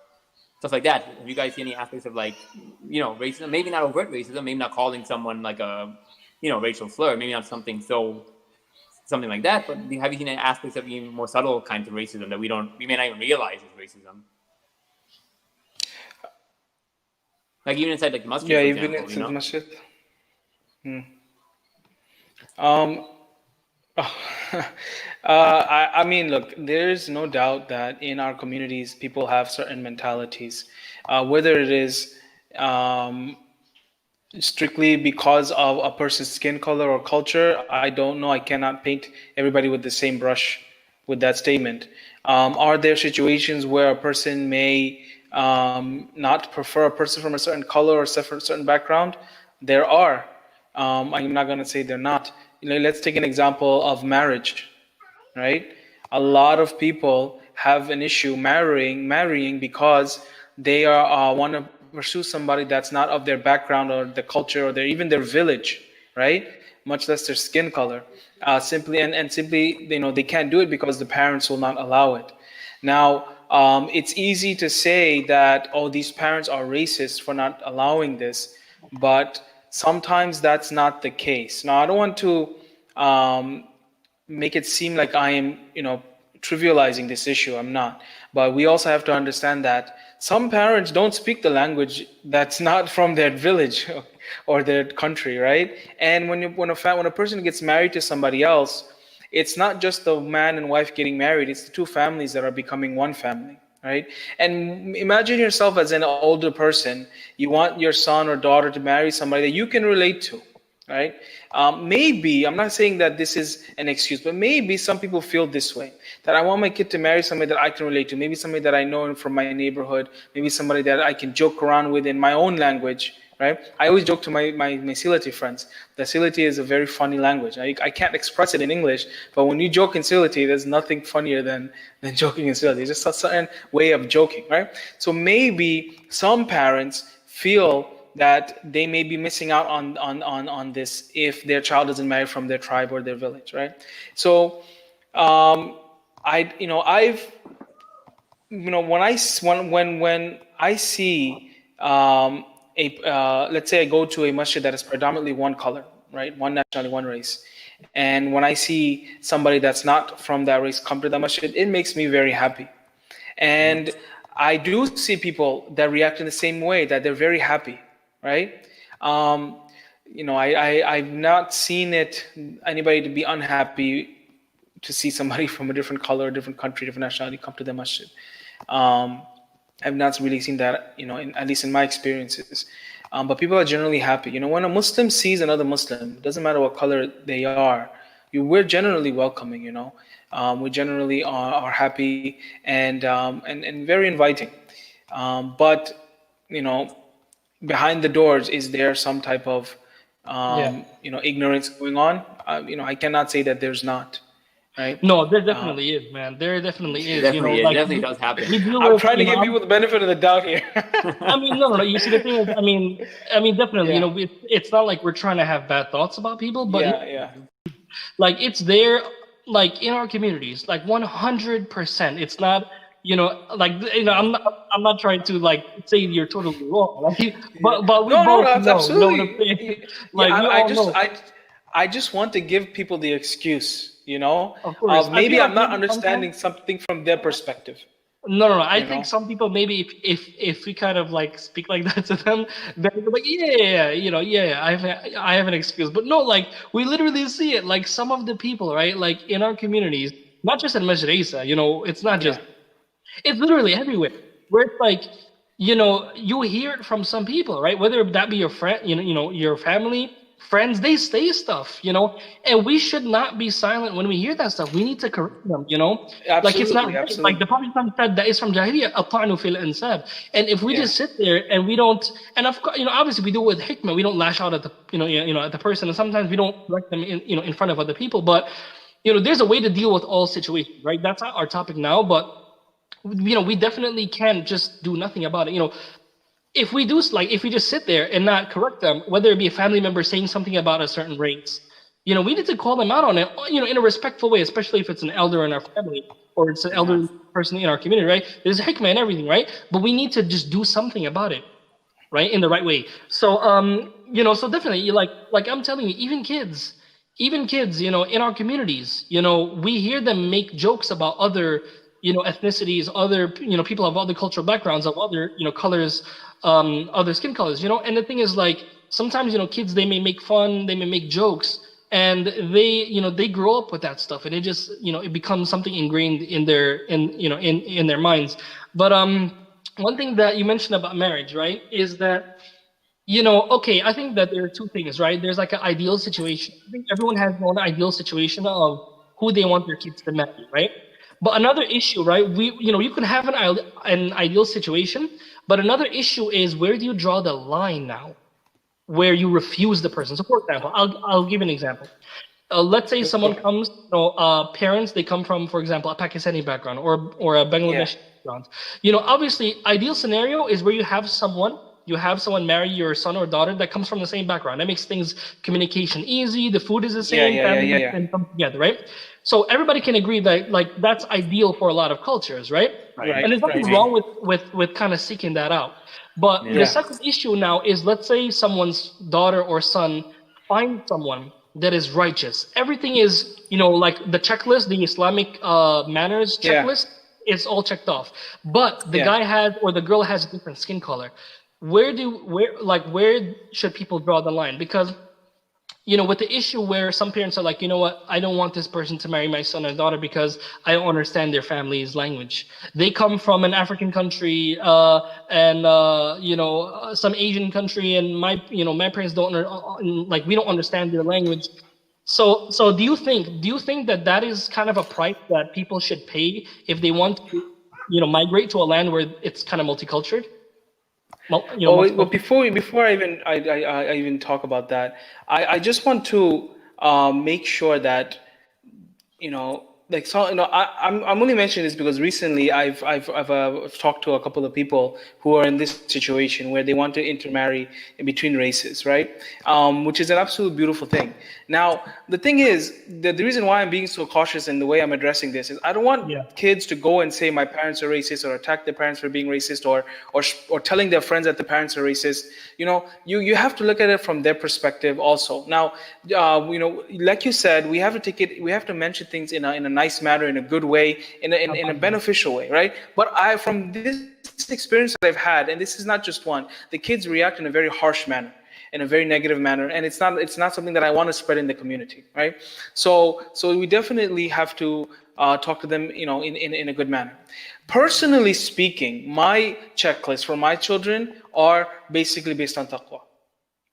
[SPEAKER 1] stuff like that. Have you guys seen any aspects of racism? Maybe not overt racism, maybe not calling someone like a, racial slur, maybe not something like that, but have you seen any aspects of even more subtle kinds of racism that we may not even realize is racism? Like even inside like the Masjid,
[SPEAKER 3] yeah,
[SPEAKER 1] for
[SPEAKER 3] even
[SPEAKER 1] example,
[SPEAKER 3] inside the Masjid. I mean, look, there's no doubt that in our communities, people have certain mentalities, whether it is um, strictly because of a person's skin color or culture. I don't know. I cannot paint everybody with the same brush with that statement. Are there situations where a person may not prefer a person from a certain color or certain background? There are. I'm not going to say they're not. Let's take an example of marriage, right? A lot of people have an issue marrying because they are want to pursue somebody that's not of their background or the culture or even their village, right? Much less their skin color. Simply and simply, they can't do it because the parents will not allow it. Now, it's easy to say that, oh, these parents are racist for not allowing this, but sometimes that's not the case. Now, I don't want to make it seem like I am, trivializing this issue. I'm not. But we also have to understand that some parents don't speak the language that's not from their village or their country, right? And when a person gets married to somebody else, it's not just the man and wife getting married, it's the two families that are becoming one family, right? And imagine yourself as an older person. You want your son or daughter to marry somebody that you can relate to, right? Maybe, I'm not saying that this is an excuse, but maybe some people feel this way, that I want my kid to marry somebody that I can relate to, maybe somebody that I know from my neighborhood, maybe somebody that I can joke around with in my own language, right? I always joke to my Silati friends that Silati is a very funny language. I can't express it in English, but when you joke in Silati, there's nothing funnier than joking in Silati. It's just a certain way of joking, right? So maybe some parents feel that they may be missing out on this if their child doesn't marry from their tribe or their village, right? So I've when I see let's say I go to a masjid that is predominantly one color, right, one nationality, one race, and when I see somebody that's not from that race come to the masjid, it makes me very happy. And I do see people that react in the same way, that they're very happy, right? I've not seen anybody to be unhappy to see somebody from a different color, different country, different nationality come to the masjid. I've not really seen that, at least in my experiences. But people are generally happy. When a Muslim sees another Muslim, it doesn't matter what color they are, we're generally welcoming. We generally are happy and very inviting. But behind the doors, is there some type of ignorance going on? I cannot say that there's not. Right?
[SPEAKER 2] No, there definitely is, man. There definitely is.
[SPEAKER 1] Definitely, it definitely does happen.
[SPEAKER 3] I'm trying to give people the benefit of the doubt here.
[SPEAKER 2] I mean, no. You see, the thing is, I mean, definitely. Yeah. It's not like we're trying to have bad thoughts about people, but like it's there, like in our communities, like 100%. It's not, I'm not trying to like say you're totally wrong, like, but we both know.
[SPEAKER 3] Absolutely. I just want to give people the excuse. Of maybe I'm not understanding something from their perspective.
[SPEAKER 2] No. I think some people, maybe if we kind of like speak like that to them, then they're like, I have an excuse. But no, like we literally see it. Like some of the people, right? Like in our communities, not just in Masjid Eesa, it's not just, it's literally everywhere. Where it's like, you hear it from some people, right? Whether that be your friend, your family, friends, they say stuff, and we should not be silent when we hear that stuff. We need to correct them,
[SPEAKER 3] Absolutely,
[SPEAKER 2] like it's not
[SPEAKER 3] absolutely.
[SPEAKER 2] like the Prophet said that is from Jahiliyyah, at-ta'nu fil ansab. And if we just sit there and we don't, and of course, obviously we do it with hikmah, we don't lash out at the, at the person, and sometimes we don't correct them in front of other people, but there's a way to deal with all situations, right? That's not our topic now, but we definitely can't just do nothing about it. If we just sit there and not correct them, whether it be a family member saying something about a certain race, we need to call them out on it, in a respectful way, especially if it's an elder in our family or it's an elderly person in our community, right? There's hikmah and everything, right? But we need to just do something about it, right? In the right way. So, so definitely, like I'm telling you, even kids, in our communities, we hear them make jokes about other, ethnicities, other, people of other cultural backgrounds, of other, colors, other skin colors, and the thing is, like, sometimes, kids, they may make fun, they may make jokes, and they grow up with that stuff, and it just it becomes something ingrained in their minds. But one thing that you mentioned about marriage, right, is that okay, I think that there are two things, right? There's like an ideal situation. I think everyone has their own ideal situation of who they want their kids to marry, right? But another issue, right? You can have an ideal situation, but another issue is, where do you draw the line now, where you refuse the person? So, for example, I'll give an example. Let's say someone comes, parents, they come from, for example, a Pakistani background or a Bangladeshi background. Obviously, ideal scenario is where you have someone marry your son or daughter that comes from the same background. That makes things, communication easy. The food is the same. Family can come together, right? So everybody can agree that that's ideal for a lot of cultures, right?
[SPEAKER 1] Right.
[SPEAKER 2] And there's nothing wrong with kind of seeking that out. But the second issue now is, let's say someone's daughter or son finds someone that is righteous. Everything is, like the checklist, the Islamic manners checklist, it's all checked off. But the guy has, or the girl has, a different skin color. Where should people draw the line? Because with the issue where some parents are like, you know what, I don't want this person to marry my son or daughter because I don't understand their family's language. They come from an African country and some Asian country, and my parents don't we don't understand their language. So do you think that is kind of a price that people should pay if they want to migrate to a land where it's kind of multicultural?
[SPEAKER 3] Well, before I even talk about that, I just want to make sure that I'm only mentioning this because recently I've talked to a couple of people who are in this situation where they want to intermarry in between races, right? Which is an absolute beautiful thing. Now, the thing is that the reason why I'm being so cautious in the way I'm addressing this is I don't want kids to go and say my parents are racist, or attack their parents for being racist, or telling their friends that the parents are racist. You have to look at it from their perspective also. Now, like you said, we have to mention things in a nice manner, in a good way, in a beneficial way, right? But from this experience that I've had, and this is not just one, the kids react in a very harsh manner, in a very negative manner, and it's not something that I want to spread in the community, right? So we definitely have to talk to them, in a good manner. Personally speaking, my checklist for my children are basically based on taqwa.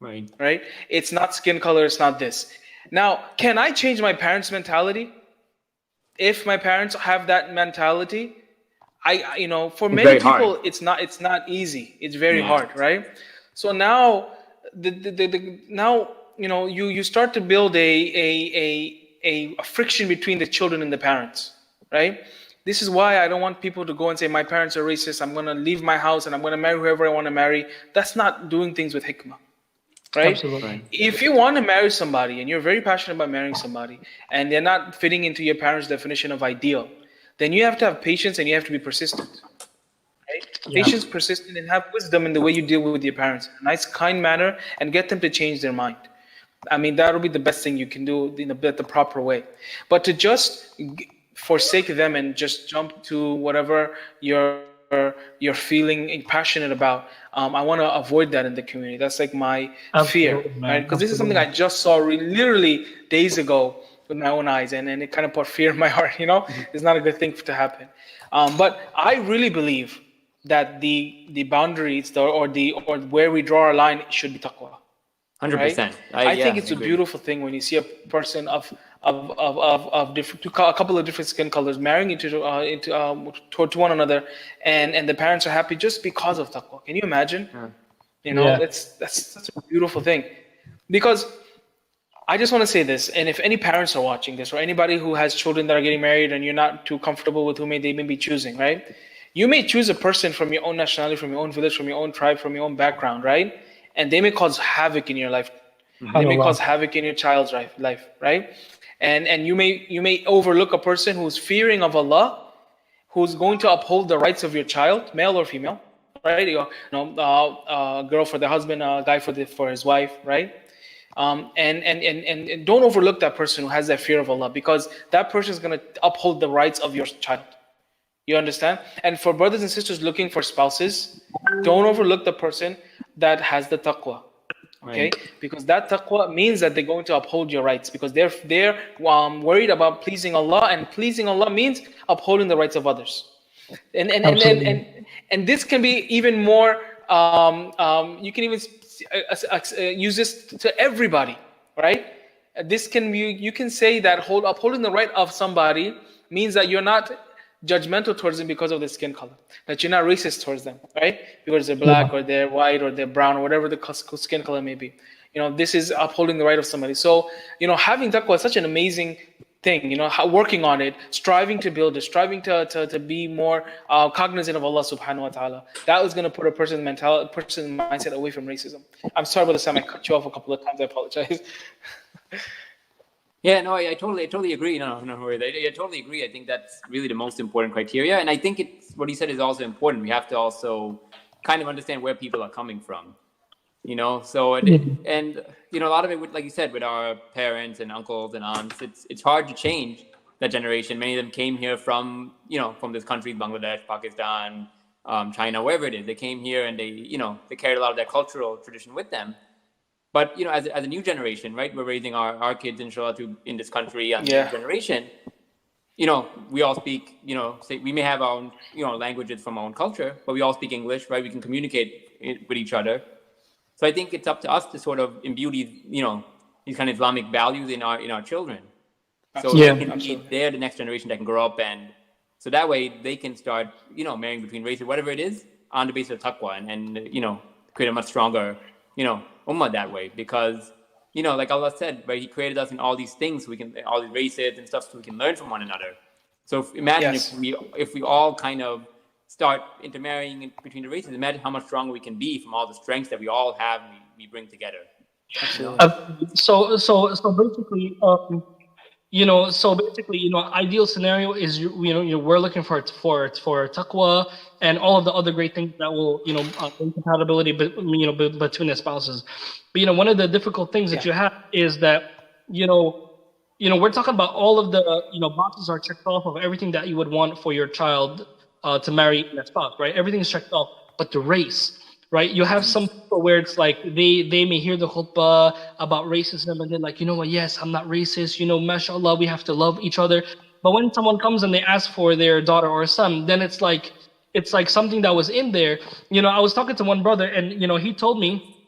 [SPEAKER 3] Right? It's not skin color, it's not this. Now, can I change my parents' mentality? If my parents have that mentality, for many people, it's not easy. It's very hard, right? So now, you start to build a friction between the children and the parents, right? This is why I don't want people to go and say my parents are racist, I'm going to leave my house and I'm going to marry whoever I want to marry. That's not doing things with hikmah. Right?
[SPEAKER 2] Absolutely.
[SPEAKER 3] If you want to marry somebody and you're very passionate about marrying somebody and they're not fitting into your parents' definition of ideal, then you have to have patience and you have to be persistent. Right? Patience, persistent, and have wisdom in the way you deal with your parents. In a nice, kind manner, and get them to change their mind. I mean, that'll be the best thing you can do in the proper way. But to just forsake them and just jump to whatever you're feeling passionate about, I want to avoid that in the community. That's like my fear, right? Because this is something I just saw literally days ago with my own eyes, and it kind of put fear in my heart. It's not a good thing to happen. But I really believe that the boundaries or where we draw our line should be taqwa.
[SPEAKER 1] 100%.
[SPEAKER 3] I think it's a beautiful thing when you see a person of different, a couple of different skin colors marrying into one another, and the parents are happy just because of taqwa. Can you imagine? That's such a beautiful thing. Because I just want to say this, and if any parents are watching this, or anybody who has children that are getting married and you're not too comfortable with who they may be choosing, right? You may choose a person from your own nationality, from your own village, from your own tribe, from your own background, right? And they may cause havoc in your life. They may cause havoc in your child's life, right? And you may overlook a person who's fearing of Allah, who's going to uphold the rights of your child, male or female, right? A girl for the husband, a guy for his wife, right? And don't overlook that person who has that fear of Allah, because that person is going to uphold the rights of your child. You understand? And for brothers and sisters looking for spouses, don't overlook the person that has the taqwa. Okay,
[SPEAKER 1] Right.
[SPEAKER 3] because that taqwa means that they're going to uphold your rights, because they're worried about pleasing Allah, and pleasing Allah means upholding the rights of others.
[SPEAKER 2] Absolutely.
[SPEAKER 3] And this can be even more. You can even use this to everybody, right? This can be, you can say that upholding the right of somebody means that you're not judgmental towards them because of their skin color, that you're not racist towards them, right? Because they're black
[SPEAKER 2] Yeah.
[SPEAKER 3] or they're white or they're brown or whatever the skin color may be. This is upholding the right of somebody. So, having taqwa is such an amazing thing, working on it, striving to build it, striving to be more cognizant of Allah subhanahu wa ta'ala. That was going to put a person's mindset away from racism. I'm sorry about this time. I cut you off a couple of times. I apologize.
[SPEAKER 1] Yeah, no, I totally agree. No worries. I totally agree. I think that's really the most important criteria. And I think what he said is also important. We have to also kind of understand where people are coming from, So, and a lot of it, like you said, with our parents and uncles and aunts, it's hard to change that generation. Many of them came here from this country, Bangladesh, Pakistan, China, wherever it is. They came here and they carried a lot of their cultural tradition with them. But as a new generation, right, we're raising our kids, inshallah, in this country and the new generation. We all speak. We may have our own languages from our own culture, but we all speak English, right? We can communicate with each other. So I think it's up to us to sort of imbue these kind of Islamic values in our children. So they're the next generation that can grow up, and so that way they can start marrying between races, whatever it is, on the basis of taqwa, and create a much stronger ummah that way, because like Allah said, right, He created us in all these things, so we can, all these races and stuff, so we can learn from one another. So imagine if we all kind of start intermarrying between the races, imagine how much stronger we can be from all the strengths that we all have and we bring together.
[SPEAKER 2] So basically, ideal scenario is we're looking for taqwa and all of the other great things that will bring compatibility, between the spouses. But one of the difficult things that you have is that we're talking about all of the boxes are checked off of everything that you would want for your child to marry that spouse, right? Everything is checked off, but the race. Right, you have some people where it's like they may hear the khutbah about racism and they're like, what? Yes, I'm not racist. Mashallah, we have to love each other. But when someone comes and they ask for their daughter or son, then it's like something that was in there. I was talking to one brother and he told me,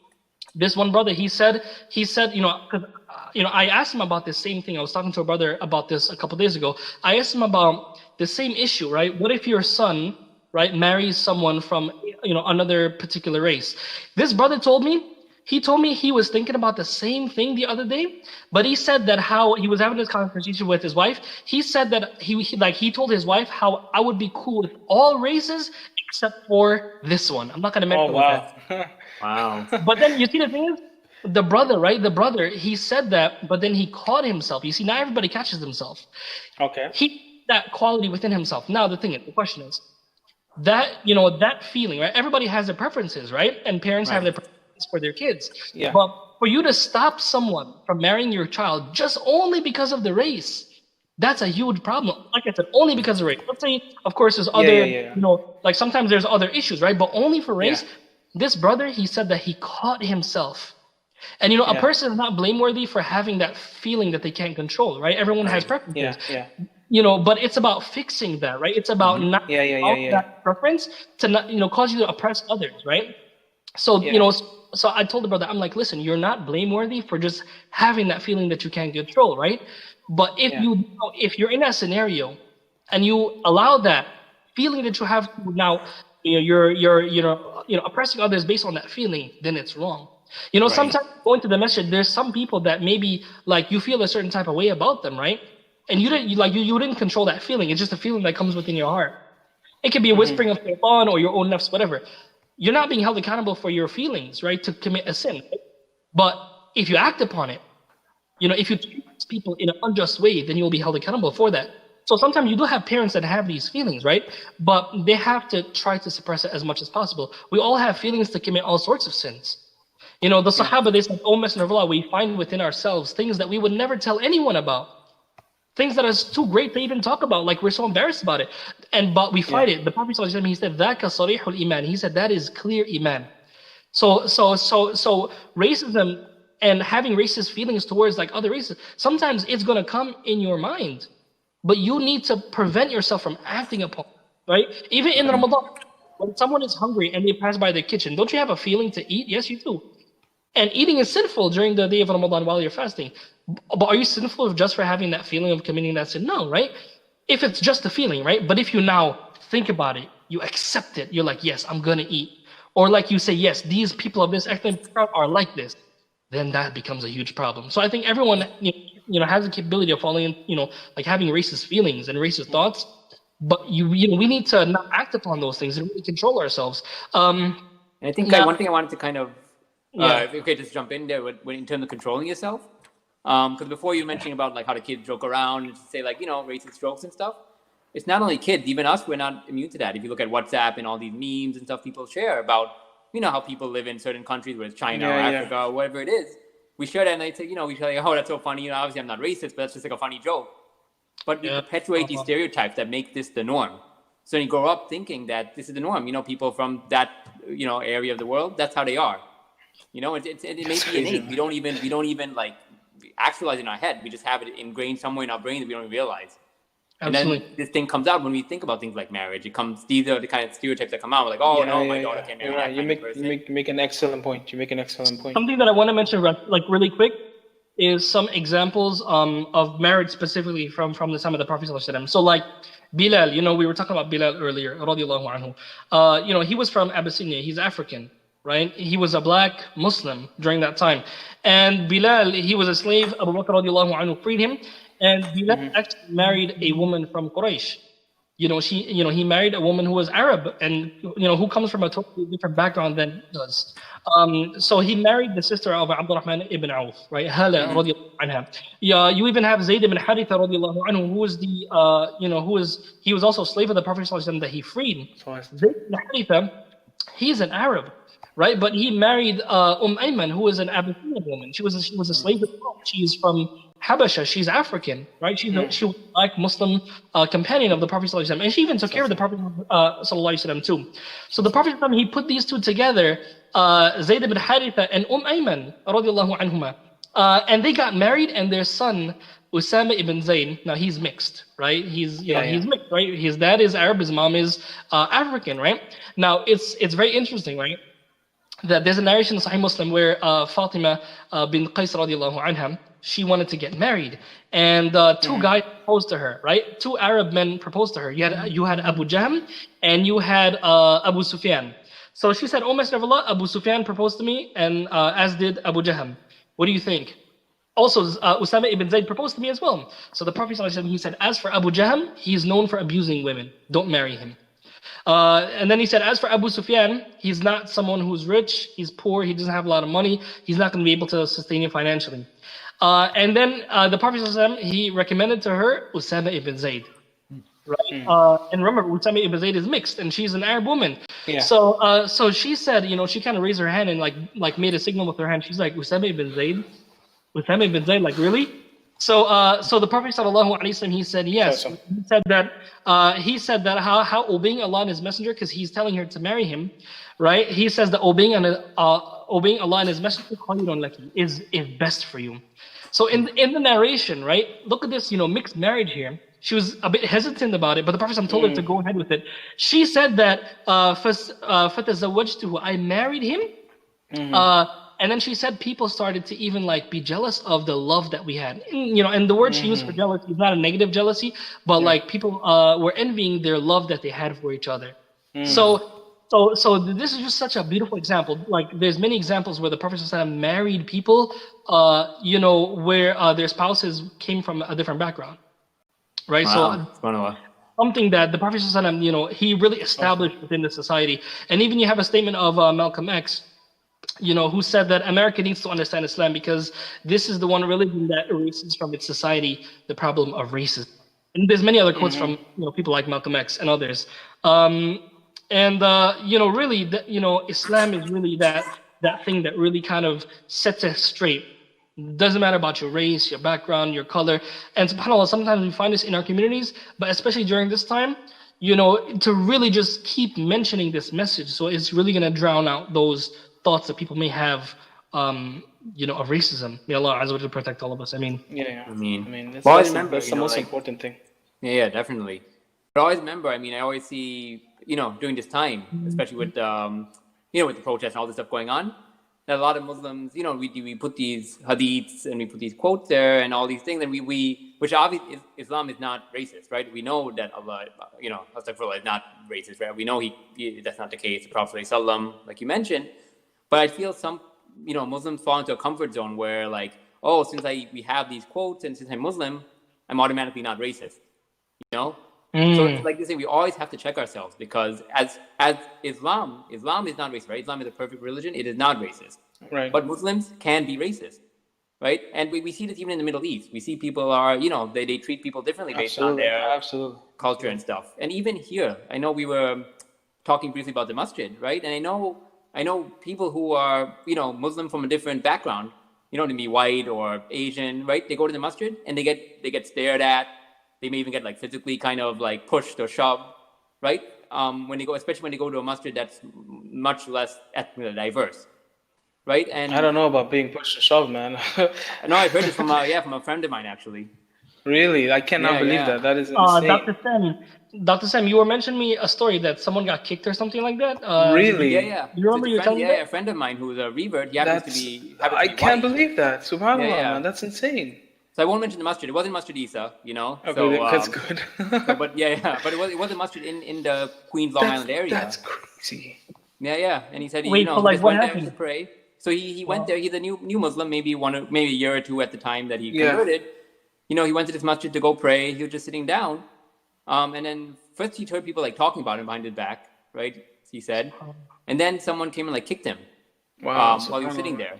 [SPEAKER 2] this one brother, he said, I asked him about this same thing. I was talking to a brother about this a couple of days ago. I asked him about the same issue, right? What if your son, right, marries someone from another particular race? This brother told me he was thinking about the same thing the other day, but he said that how he was having this conversation with his wife. He said that he told his wife how I would be cool with all races except for this one. I'm not going to mention
[SPEAKER 3] that.
[SPEAKER 1] Wow.
[SPEAKER 2] But then you see the thing is, the brother, he said that, but then he caught himself. You see, not everybody catches themselves.
[SPEAKER 3] Okay.
[SPEAKER 2] He that quality within himself. Now the question is, that that feeling, right? Everybody has their preferences, right? And parents have their preferences for their kids.
[SPEAKER 3] Yeah.
[SPEAKER 2] But for you to stop someone from marrying your child just only because of the race, that's a huge problem. Like I said, only because of race. Let's say, of course, there's other, like sometimes there's other issues, right? But only for race. This brother, he said that he caught himself. And a person is not blameworthy for having that feeling that they can't control, right? Everyone has preferences. But it's about fixing that, right? It's about not that preference to not, cause you to oppress others, right? So, so I told the brother, I'm like, listen, you're not blameworthy for just having that feeling that you can't control, right? But if you're in that scenario and you allow that feeling that you have now, you're oppressing others based on that feeling, then it's wrong. Sometimes going to the masjid, there's some people that maybe like you feel a certain type of way about them, right? And you didn't control that feeling. It's just a feeling that comes within your heart. It could be a whispering of shaitan or your own nafs, whatever. You're not being held accountable for your feelings, right? To commit a sin. Right? But if you act upon it, if you treat people in an unjust way, then you'll be held accountable for that. So sometimes you do have parents that have these feelings, right? But they have to try to suppress it as much as possible. We all have feelings to commit all sorts of sins. The Sahaba, they said, O Messenger of Allah, we find within ourselves things that we would never tell anyone about. Things that are too great to even talk about, like we're so embarrassed about it. But we fight it. The Prophet ﷺ, he said, ذَاكَ صَرِيحُ الْإِيمَانِ. He said, that is clear iman. So racism and having racist feelings towards like other races, sometimes it's gonna come in your mind, but you need to prevent yourself from acting upon it, right? Even in Ramadan, when someone is hungry and they pass by the kitchen, don't you have a feeling to eat? Yes, you do. And eating is sinful during the day of Ramadan while you're fasting. But are you sinful just for having that feeling of committing that sin? No, right? If it's just a feeling, right? But if you now think about it, you accept it, you're like, yes, I'm gonna eat. Or like you say, yes, these people of this ethnic background are like this, then that becomes a huge problem. So I think everyone has the capability of falling in, like having racist feelings and racist thoughts, but we need to not act upon those things and really control ourselves.
[SPEAKER 1] And I think
[SPEAKER 2] now-
[SPEAKER 1] one thing I wanted to kind of,
[SPEAKER 2] Yeah.
[SPEAKER 1] if okay, just jump in there in terms of controlling yourself. Because before you mentioned about like how the kids joke around and say like, racist jokes and stuff. It's not only kids, even us, we're not immune to that. If you look at WhatsApp and all these memes and stuff people share about, how people live in certain countries, whether it's China or Africa or whatever it is, we share that and they say, we say, oh, that's so funny. Obviously I'm not racist, but that's just like a funny joke. But we perpetuate these stereotypes that make this the norm. So you grow up thinking that this is the norm. People from that, area of the world, that's how they are. It may be innate. We don't even like actualize it in our head. We just have it ingrained somewhere in our brain that we don't even realize.
[SPEAKER 2] Absolutely.
[SPEAKER 1] And then this thing comes out when we think about things like marriage. These are the kind of stereotypes that come out. We're like, my daughter can't marry that kind of person.
[SPEAKER 3] You make an excellent point.
[SPEAKER 2] Something that I want to mention, like really quick, is some examples of marriage specifically from the time of the Prophet ﷺ. So like Bilal, we were talking about Bilal earlier, radiallahu anhu. He was from Abyssinia. He's African, right? He was a black Muslim during that time. And Bilal, he was a slave. Abu Bakr radiallahu anhu freed him. And Bilal actually married a woman from Quraysh. He married a woman who was Arab and, who comes from a totally different background than he does. So he married the sister of Abdurrahman ibn Auf, right? Hala radiallahu anha. Yeah, you even have Zayd ibn Haritha radiallahu anhu, who was he was also a slave of the Prophet ﷺ that he freed. Zayd ibn Haritha, he's an Arab, right? But he married Ayman, who was an Abyssinian woman. She was a slave as well. She's from Habasha, she's African, right? She was a black Muslim companion of the Prophet ﷺ, and she even took care of the Prophet ﷺ too. So the Prophet ﷺ, he put these two together, Zayd ibn Haritha and Ayman radiallahu anhuma, and they got married, and their son Usama ibn Zayd, now he's mixed, right? He's mixed, right? His dad is Arab, his mom is African, right? Now it's very interesting, right? That there's a narration in Sahih Muslim where Fatima bin Qais radiallahu anha, she wanted to get married, and two guys proposed to her, right? Two Arab men proposed to her. You had Abu Jahm and you had Abu Sufyan. So she said, "O Messenger of Allah, Abu Sufyan proposed to me, and as did Abu Jahm. What do you think?" Also, Usama ibn Zayd proposed to me as well. So the Prophet ﷺ, he said, "As for Abu Jahm, he is known for abusing women. Don't marry him." And then he said, as for Abu Sufyan, he's not someone who's rich, he's poor, he doesn't have a lot of money, he's not going to be able to sustain you financially. And then the Prophet ﷺ, he recommended to her Usama ibn Zayd. Right? And remember, Usama ibn Zayd is mixed, and she's an Arab woman. Yeah. So she said, she kind of raised her hand and like made a signal with her hand. She's like, Usama ibn Zayd? Usama ibn Zayd, like really? So the Prophet ﷺ, he said yes. Awesome. He said that how obeying Allah and His Messenger, because he's telling her to marry him, right? He says that obeying Allah and His Messenger is best for you. So in the narration, right? Look at this, mixed marriage here. She was a bit hesitant about it, but the Prophet ﷺ told her to go ahead with it. She said that فَتَزَوَّجْتُهُ, I married him. And then she said people started to even be jealous of the love that we had. And the word she used for jealousy is not a negative jealousy, but people were envying their love that they had for each other. So this is just such a beautiful example. There's many examples where the Prophet ﷺ married people, where their spouses came from a different background, right?
[SPEAKER 1] Wow.
[SPEAKER 2] So something that the Prophet ﷺ, he really established within the society. And even you have a statement of Malcolm X, who said that America needs to understand Islam because this is the one religion that erases from its society the problem of racism. And there's many other quotes from people like Malcolm X and others. Really, Islam is really that thing that really kind of sets us straight. Doesn't matter about your race, your background, your color. And subhanAllah, sometimes we find this in our communities, but especially during this time, to really just keep mentioning this message. So it's really going to drown out those thoughts that people may have, of racism. May Allah Azza wa Jalla protect all of us. I mean,
[SPEAKER 1] I mean,
[SPEAKER 3] that's,
[SPEAKER 1] always remember,
[SPEAKER 3] that's the most important thing.
[SPEAKER 1] Yeah, definitely. But always remember, I mean, I always see, during this time, especially with, with the protests and all this stuff going on, that a lot of Muslims, we put these hadiths and we put these quotes there and all these things, and which obviously Islam is not racist, right? We know that Allah, Ust.Zakir is not racist, right? We know that's not the case. The Prophet ﷺ, like you mentioned, but I feel some, Muslims fall into a comfort zone where like, oh, since we have these quotes and since I'm Muslim, I'm automatically not racist, So it's like this thing, we always have to check ourselves, because as Islam is not racist, right? Islam is a perfect religion. It is not racist.
[SPEAKER 3] Right.
[SPEAKER 1] But Muslims can be racist, right? And we see this even in the Middle East. We see people are, they treat people differently based on their culture and stuff. And even here, I know we were talking briefly about the Masjid, right? And I know people who are, Muslim from a different background, to be white or Asian, right? They go to the Masjid and they get stared at. They may even get like physically kind of like pushed or shoved, right? Especially when they go to a masjid that's much less ethnically diverse, right? And
[SPEAKER 3] I don't know about being pushed or shoved, man.
[SPEAKER 1] No, I've heard this from a friend of mine actually.
[SPEAKER 3] Really? I cannot believe that. That is insane.
[SPEAKER 2] Dr. Sam, you were mentioning me a story that someone got kicked or something like that.
[SPEAKER 3] Really?
[SPEAKER 1] Yeah.
[SPEAKER 2] You remember you telling me that?
[SPEAKER 1] A friend of mine who's a revert. He happens to be
[SPEAKER 3] I can't
[SPEAKER 1] white.
[SPEAKER 3] believe that. Subhanallah, man. That's insane.
[SPEAKER 1] So I won't mention the masjid. It wasn't Masjid Eesa,
[SPEAKER 3] Okay,
[SPEAKER 1] so,
[SPEAKER 3] that's good.
[SPEAKER 1] but it was a masjid in the Queens Long Island area.
[SPEAKER 3] That's crazy.
[SPEAKER 1] Yeah. And he said,
[SPEAKER 2] Wait,
[SPEAKER 1] he
[SPEAKER 2] what
[SPEAKER 1] just went
[SPEAKER 2] happened?
[SPEAKER 1] there to pray. So he went there. He's a new Muslim, maybe a year or two at the time that he converted. He went to this masjid to go pray. He was just sitting down, and then first he heard people like talking about him behind his back, right? He said, and then someone came and like kicked him.
[SPEAKER 3] Wow.
[SPEAKER 1] While he was sitting there,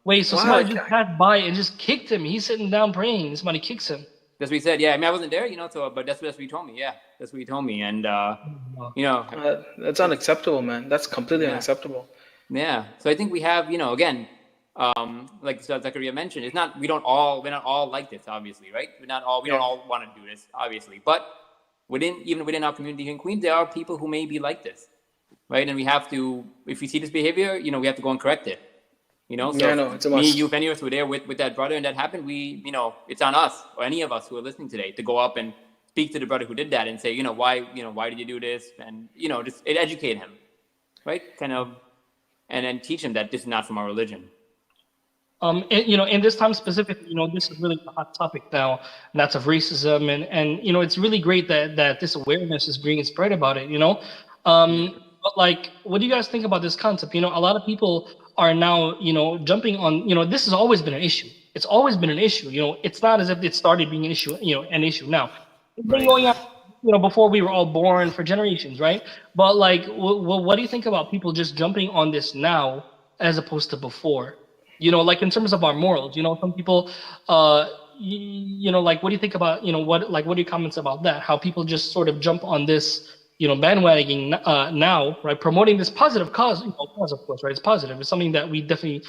[SPEAKER 2] Wait, so somebody just passed by and just kicked him. He's sitting down praying. Somebody kicks him.
[SPEAKER 1] That's what he said. Yeah, I mean, I wasn't there, but that's what he told me. Yeah, that's what he told me. And,
[SPEAKER 3] that's unacceptable, man. That's completely unacceptable.
[SPEAKER 1] Yeah. So I think we have, again, like Sh.Zakareeya mentioned, we're not all like this, obviously, right? We don't all want to do this, obviously. But even within our community here in Queens, there are people who may be like this, right? And we have to, if we see this behavior, we have to go and correct it.
[SPEAKER 3] It's a must.
[SPEAKER 1] Me, you, if any of us were there with that brother and that happened, it's on us or any of us who are listening today to go up and speak to the brother who did that and say, why did you do this? And, just educate him, right? Kind of, and then teach him that this is not from our religion.
[SPEAKER 2] In this time specifically, this is really a hot topic now, and that's of racism. And it's really great that this awareness is being spread about it, But like, what do you guys think about this concept? A lot of people are now, jumping on, this has always been an issue. It's always been an issue. It's not as if it started being an issue, an issue now. It's been going on, before we were all born for generations, right? But like, what do you think about people just jumping on this now as opposed to before? Like in terms of our morals, some people, like, what do you think about, what are your comments about that? How people just sort of jump on this, bandwagoning now, right? Promoting this positive cause, cause of course, right? It's positive. It's something that we definitely,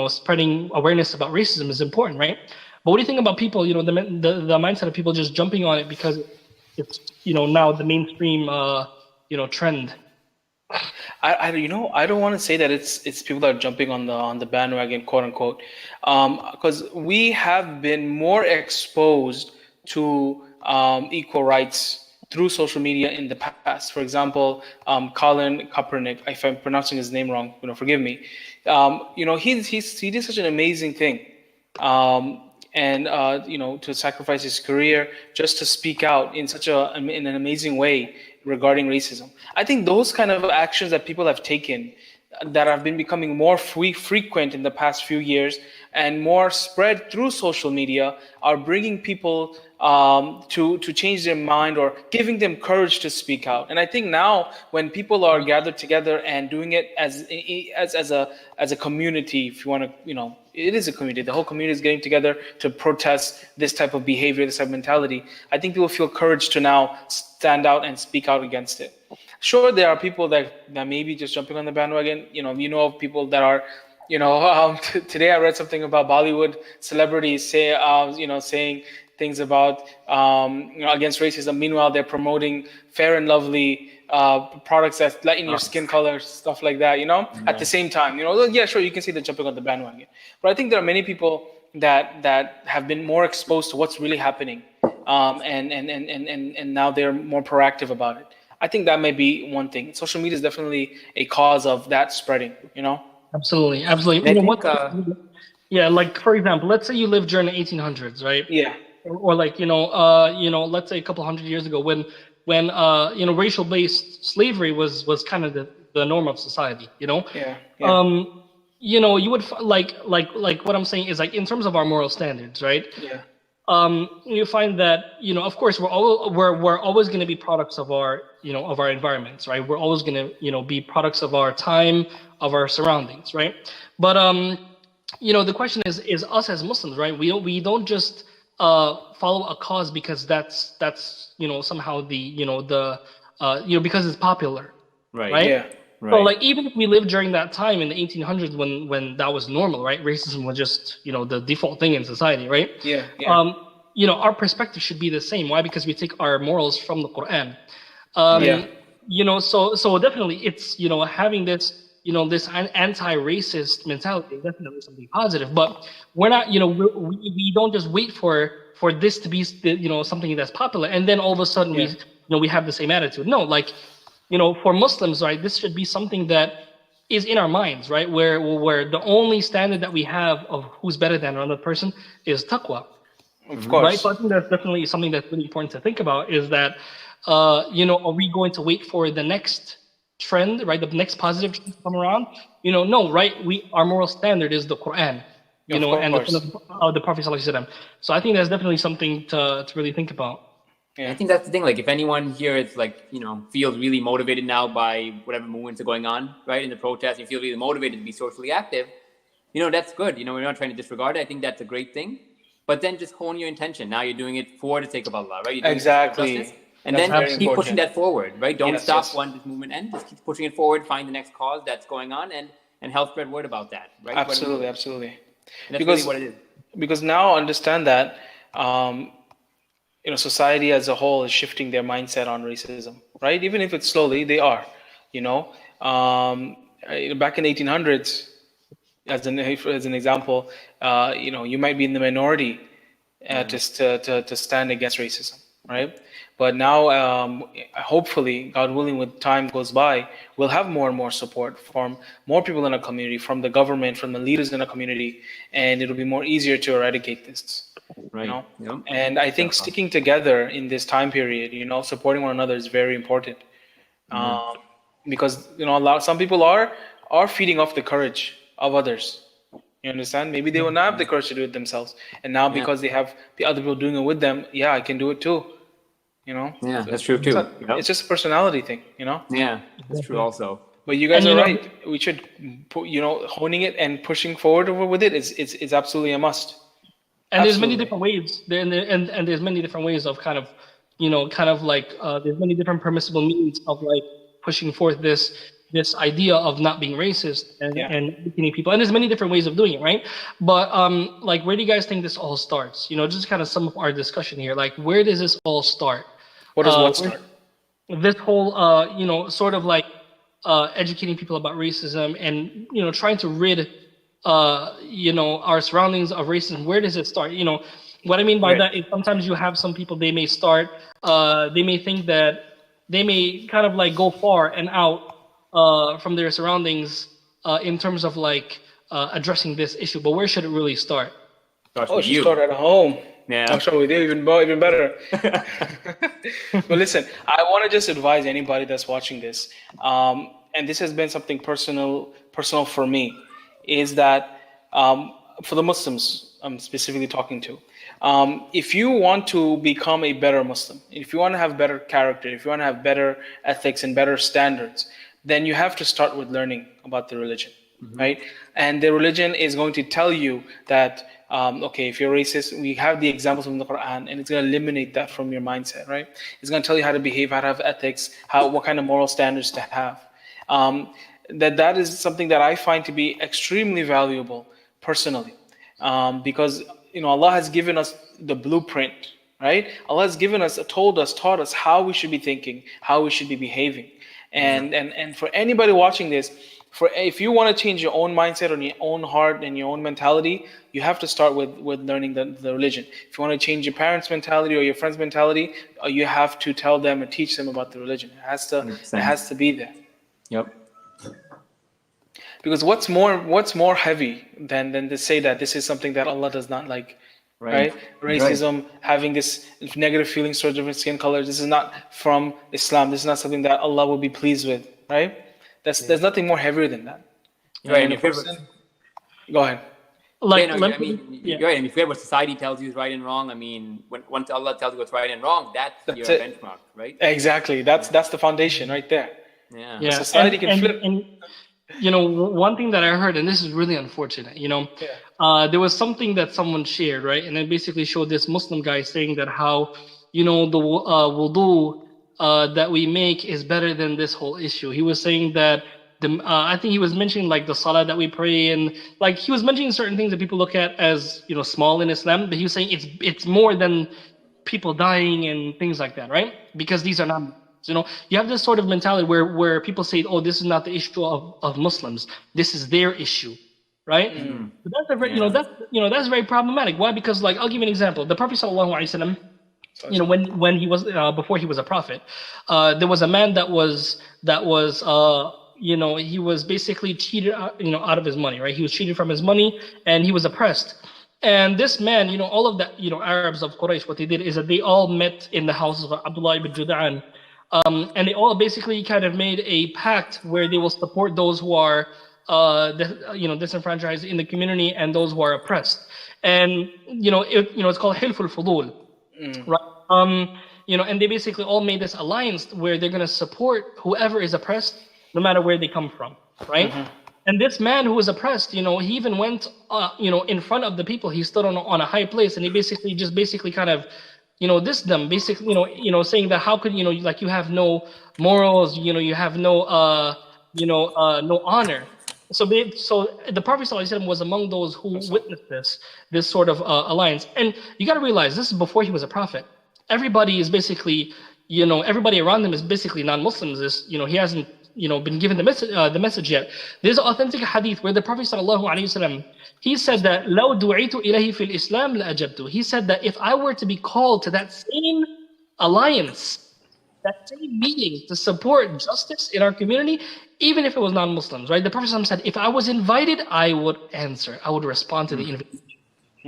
[SPEAKER 2] spreading awareness about racism is important, right? But what do you think about people, the mindset of people just jumping on it because it's, now the mainstream, trend?
[SPEAKER 3] I don't want to say that it's people that are jumping on the bandwagon, quote unquote, because we have been more exposed to equal rights through social media in the past. For example, Colin Kaepernick, if I'm pronouncing his name wrong, forgive me. He did such an amazing thing, to sacrifice his career just to speak out in an amazing way regarding racism. I think those kind of actions that people have taken, that have been becoming more frequent in the past few years and more spread through social media, are bringing people to change their mind or giving them courage to speak out. And I think now when people are gathered together and doing it as a community, if you want to, it is a community. The whole community is getting together to protest this type of behavior, this type of mentality. I think people feel courage to now stand out and speak out against it. Sure, there are people that may be just jumping on the bandwagon. Of people that are, today I read something about Bollywood celebrities saying things about against racism. Meanwhile, they're promoting Fair and Lovely products that lighten your skin color, stuff like that, at the same time, yeah, sure, you can see the jumping on the bandwagon. But I think there are many people that have been more exposed to what's really happening, and now they're more proactive about it. I think that may be one thing. Social media is definitely a cause of that spreading,
[SPEAKER 2] Absolutely, absolutely.
[SPEAKER 1] And I
[SPEAKER 2] What?
[SPEAKER 1] think,
[SPEAKER 2] Yeah, like for example, let's say you lived during the 1800s, right?
[SPEAKER 3] Yeah.
[SPEAKER 2] Or like let's say a couple hundred years ago when racial-based slavery was kind of the norm of society.
[SPEAKER 3] Yeah.
[SPEAKER 2] You would like what I'm saying is like in terms of our moral standards, right?
[SPEAKER 3] Yeah.
[SPEAKER 2] You find that of course we're always going to be products of our of our environments, right? We're always going to be products of our time, of our surroundings, right? But the question is us as Muslims, right? We don't just follow a cause because that's somehow because it's popular, right?
[SPEAKER 3] Yeah.
[SPEAKER 2] So like even if we lived during that time in the 1800s when that was normal, right? Racism was just the default thing in society, right?
[SPEAKER 3] Yeah.
[SPEAKER 2] Our perspective should be the same. Why? Because we take our morals from the Quran. So definitely it's having this this anti-racist mentality is definitely something positive. But we're not we don't just wait for this to be something that's popular and then all of a sudden we have the same attitude. No, like for Muslims, right, this should be something that is in our minds, right? Where the only standard that we have of who's better than another person is taqwa.
[SPEAKER 3] Of course.
[SPEAKER 2] Right? So I think that's definitely something that's really important to think about is that, are we going to wait for the next trend, right? The next positive trend to come around? No, right? Our moral standard is the Quran, and the sunnah of the Prophet ﷺ. So I think that's definitely something to really think about.
[SPEAKER 1] I think that's the thing. Like, if anyone here is feels really motivated now by whatever movements are going on, right, in the protests, you feel really motivated to be socially active, that's good. We're not trying to disregard it. I think that's a great thing. But then just hone your intention. Now you're doing it for the sake of Allah, right? You're doing
[SPEAKER 3] exactly.
[SPEAKER 1] It for justice. And then keep pushing that forward, right? Don't stop once this movement ends. Just keep pushing it forward. Find the next cause that's going on, and help spread word about that, right?
[SPEAKER 3] Absolutely.
[SPEAKER 1] And that's really what it is.
[SPEAKER 3] Because now understand that. Society as a whole is shifting their mindset on racism, right? Even if it's slowly, they are. Back in the 1800s, as an example, you might be in the minority to stand against racism, right? But now, hopefully, God willing, with time goes by, we'll have more and more support from more people in our community, from the government, from the leaders in our community, and it'll be more easier to eradicate this.
[SPEAKER 1] Right.
[SPEAKER 3] And I think sticking together in this time period, supporting one another is very important. Because some people are feeding off the courage of others. You understand? Maybe they will not have the courage to do it themselves, and now because they have the other people doing it with them, I can do it too.
[SPEAKER 1] Yeah, that's true too.
[SPEAKER 3] It's just a personality thing,
[SPEAKER 1] Yeah, that's true also.
[SPEAKER 3] But you guys are right. We should, honing it and pushing forward with it is absolutely a must.
[SPEAKER 2] And there's many different ways, and there's many different ways of there's many different permissible means of like pushing forth this idea of not being racist and educating people. And there's many different ways of doing it, right? But where do you guys think this all starts? Just kind of sum up our discussion here. Like, where does this all start?
[SPEAKER 3] What does what start?
[SPEAKER 2] This whole, sort of like educating people about racism and trying to rid our surroundings of racism. Where does it start? What I mean by that is sometimes you have some people, they may start, they may think that they may kind of like go far and out from their surroundings in terms of like addressing this issue. But where should it really start?
[SPEAKER 3] It should start at home.
[SPEAKER 1] Yeah.
[SPEAKER 3] I'll start with you, even better. But listen, I want to just advise anybody that's watching this, and this has been something personal for me, is that for the Muslims I'm specifically talking to, if you want to become a better Muslim, if you want to have better character, if you want to have better ethics and better standards, then you have to start with learning about the religion, right? And the religion is going to tell you that, if you're racist, we have the examples from the Quran, and it's going to eliminate that from your mindset, right? It's going to tell you how to behave, how to have ethics, what kind of moral standards to have. That is something that I find to be extremely valuable personally, because Allah has given us the blueprint, right? Allah has taught us how we should be thinking, how we should be behaving. And for anybody watching this, if you want to change your own mindset or your own heart and your own mentality, you have to start with learning the religion. If you want to change your parents' mentality or your friends' mentality, you have to tell them and teach them about the religion. It has to be there.
[SPEAKER 1] Yep.
[SPEAKER 3] Because what's more heavy than to say that this is something that Allah does not like, right? Racism, having this negative feelings towards different skin colors. This is not from Islam. This is not something that Allah will be pleased with, right? There's nothing more heavier than that.
[SPEAKER 1] Right.
[SPEAKER 3] Go ahead.
[SPEAKER 1] Like, you're right. I mean, if what society tells you is right and wrong, I mean, once Allah tells you what's right and wrong, that's your benchmark, right?
[SPEAKER 3] Exactly. That's the foundation right there.
[SPEAKER 2] Yeah.
[SPEAKER 3] Society can flip.
[SPEAKER 2] And one thing that I heard, and this is really unfortunate, there was something that someone shared, right? And it basically showed this Muslim guy saying that how, the wudu that we make is better than this whole issue. He was saying that I think he was mentioning like the salah that we pray, and like he was mentioning certain things that people look at as small in Islam, but he was saying it's more than people dying and things like that, right? Because these are not, you have this sort of mentality where people say, oh, this is not the issue of Muslims, this is their issue, right? Mm-hmm. But that's a very, that's very problematic. Why? Because like I'll give you an example. The Prophet ﷺ, when he was before he was a prophet, there was a man that was he was basically cheated out of his money, right? He was cheated from his money and he was oppressed. And this man, all of the Arabs of Quraysh, what they did is that they all met in the house of Abdullah ibn Jud'an, and they all basically kind of made a pact where they will support those who are disenfranchised in the community and those who are oppressed. And it's called Hilf al-Fudul, right? And they basically all made this alliance where they're going to support whoever is oppressed, no matter where they come from, right? Mm-hmm. And this man who was oppressed, he even went, in front of the people. He stood on a high place, and he basically kind of, dissed them, basically, saying that how could, like you have no morals, you have no, no honor. So the Prophet ﷺ was among those who witnessed this sort of alliance. And you got to realize this is before he was a prophet. Everybody is basically, everybody around him is basically non-Muslims. He hasn't been given the message yet. There's an authentic hadith where the Prophet ﷺ, he said that لو دعيت إليه في الإسلام لأجبت. He said that if I were to be called to that same alliance, that same meeting to support justice in our community, even if it was non-Muslims, right? The Prophet ﷺ said, if I was invited, I would answer. I would respond to the invitation.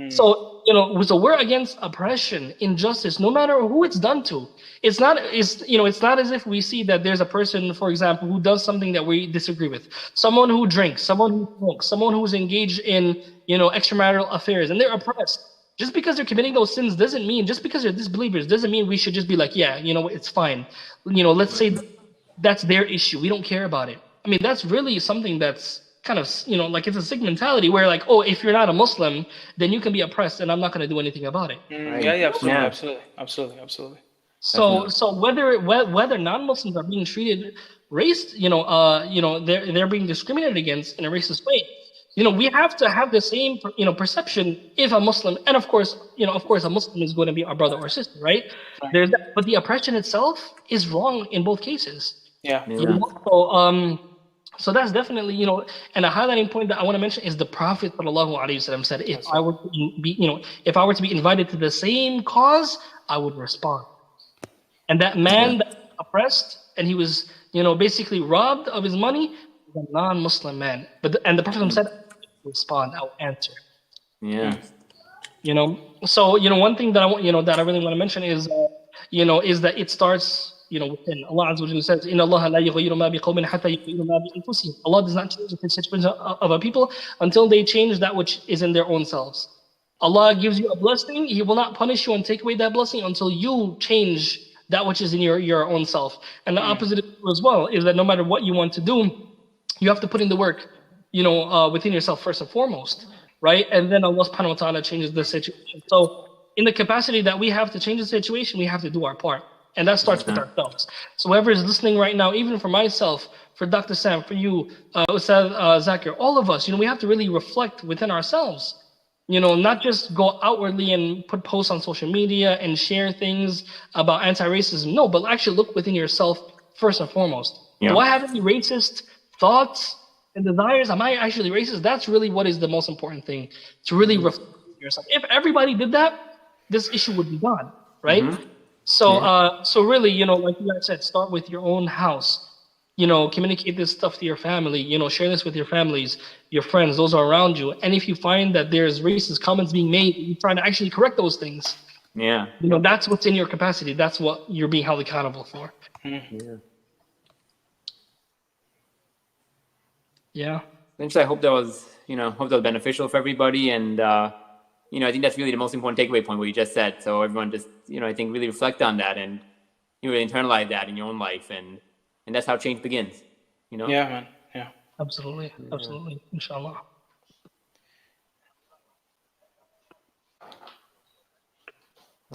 [SPEAKER 2] So, so we're against oppression, injustice, no matter who it's done to. It's not as if we see that there's a person, for example, who does something that we disagree with. Someone who drinks, someone who smokes, someone who's engaged in, extramarital affairs, and they're oppressed. Just because they're committing those sins doesn't mean, just because they're disbelievers, doesn't mean we should just be like, yeah, it's fine. Let's say that's their issue. We don't care about it. I mean, that's really something that's kind of, like it's a sick mentality where like, oh, if you're not a Muslim, then you can be oppressed and I'm not going to do anything about it.
[SPEAKER 3] Right? Yeah, absolutely.
[SPEAKER 2] So whether non-Muslims are being treated they're being discriminated against in a racist way. We have to have the same, perception if a Muslim, and of course a Muslim is going to be our brother or sister, right? There's that, but the oppression itself is wrong in both cases.
[SPEAKER 3] Yeah.
[SPEAKER 2] So that's definitely, and a highlighting point that I want to mention is the Prophet ﷺ said, if I were to be invited to the same cause, I would respond. And that man that was oppressed and he was, basically robbed of his money, was a non-Muslim man. And the Prophet said, respond, I'll answer.
[SPEAKER 1] Yeah.
[SPEAKER 2] So, one thing that I want, that I really want to mention is, is that it starts, within. Allah Azza wa Jalla says, "Inna Allah la yughayyiru ma biqawmin hatta yughayyiru ma bi anfusihim." Allah does not change the situation of a people until they change that which is in their own selves. Allah gives you a blessing, He will not punish you and take away that blessing until you change that which is in your own self. And the opposite as well is that no matter what you want to do, you have to put in the work, within yourself first and foremost, right? And then Allah subhanahu wa ta'ala changes the situation. So in the capacity that we have to change the situation, we have to do our part. And that starts with ourselves. So whoever is listening right now, even for myself, for Dr. Sam, for you, Ust.Zakir, all of us, we have to really reflect within ourselves. Not just go outwardly and put posts on social media and share things about anti-racism. No, but actually look within yourself first and foremost. Do I have any racist thoughts and desires? Am I actually racist? That's really what is the most important thing, to really reflect yourself. If everybody did that, this issue would be gone, right? So really, like you guys said, start with your own house. Communicate this stuff to your family. Share this with your families, your friends, those are around you. And if you find that there's racist comments being made, you're trying to actually correct those things.
[SPEAKER 1] Yeah.
[SPEAKER 2] That's what's in your capacity. That's what you're being held accountable for. Yeah.
[SPEAKER 1] Essentially, I hope that was, beneficial for everybody. And, I think that's really the most important takeaway point, what you just said. So everyone just, I think really reflect on that and really internalize that in your own life. And that's how change begins,
[SPEAKER 3] Yeah, man. Yeah.
[SPEAKER 2] Absolutely. Absolutely. Inshallah.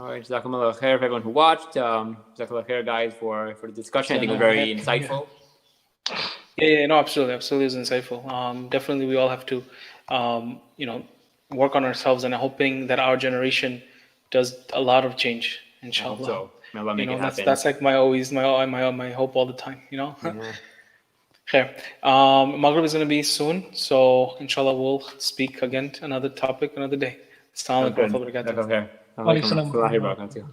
[SPEAKER 1] All right, Jazakumullah khair for everyone who watched. Jazakumullah khair, guys, for the discussion. I think it was very insightful.
[SPEAKER 3] Yeah, no, absolutely, absolutely is insightful. Definitely, we all have to, work on ourselves and hoping that our generation does a lot of change. Inshallah.
[SPEAKER 1] So, may Allah make it happen.
[SPEAKER 3] That's like my hope all the time. Okay. Maghrib is going to be soon, so inshallah we'll speak again another topic another day. Assalamu alaikum wa rahmatullahi wa barakatuh.
[SPEAKER 1] Wa alaikum assalam wa rahmatullahi wa barakatuh.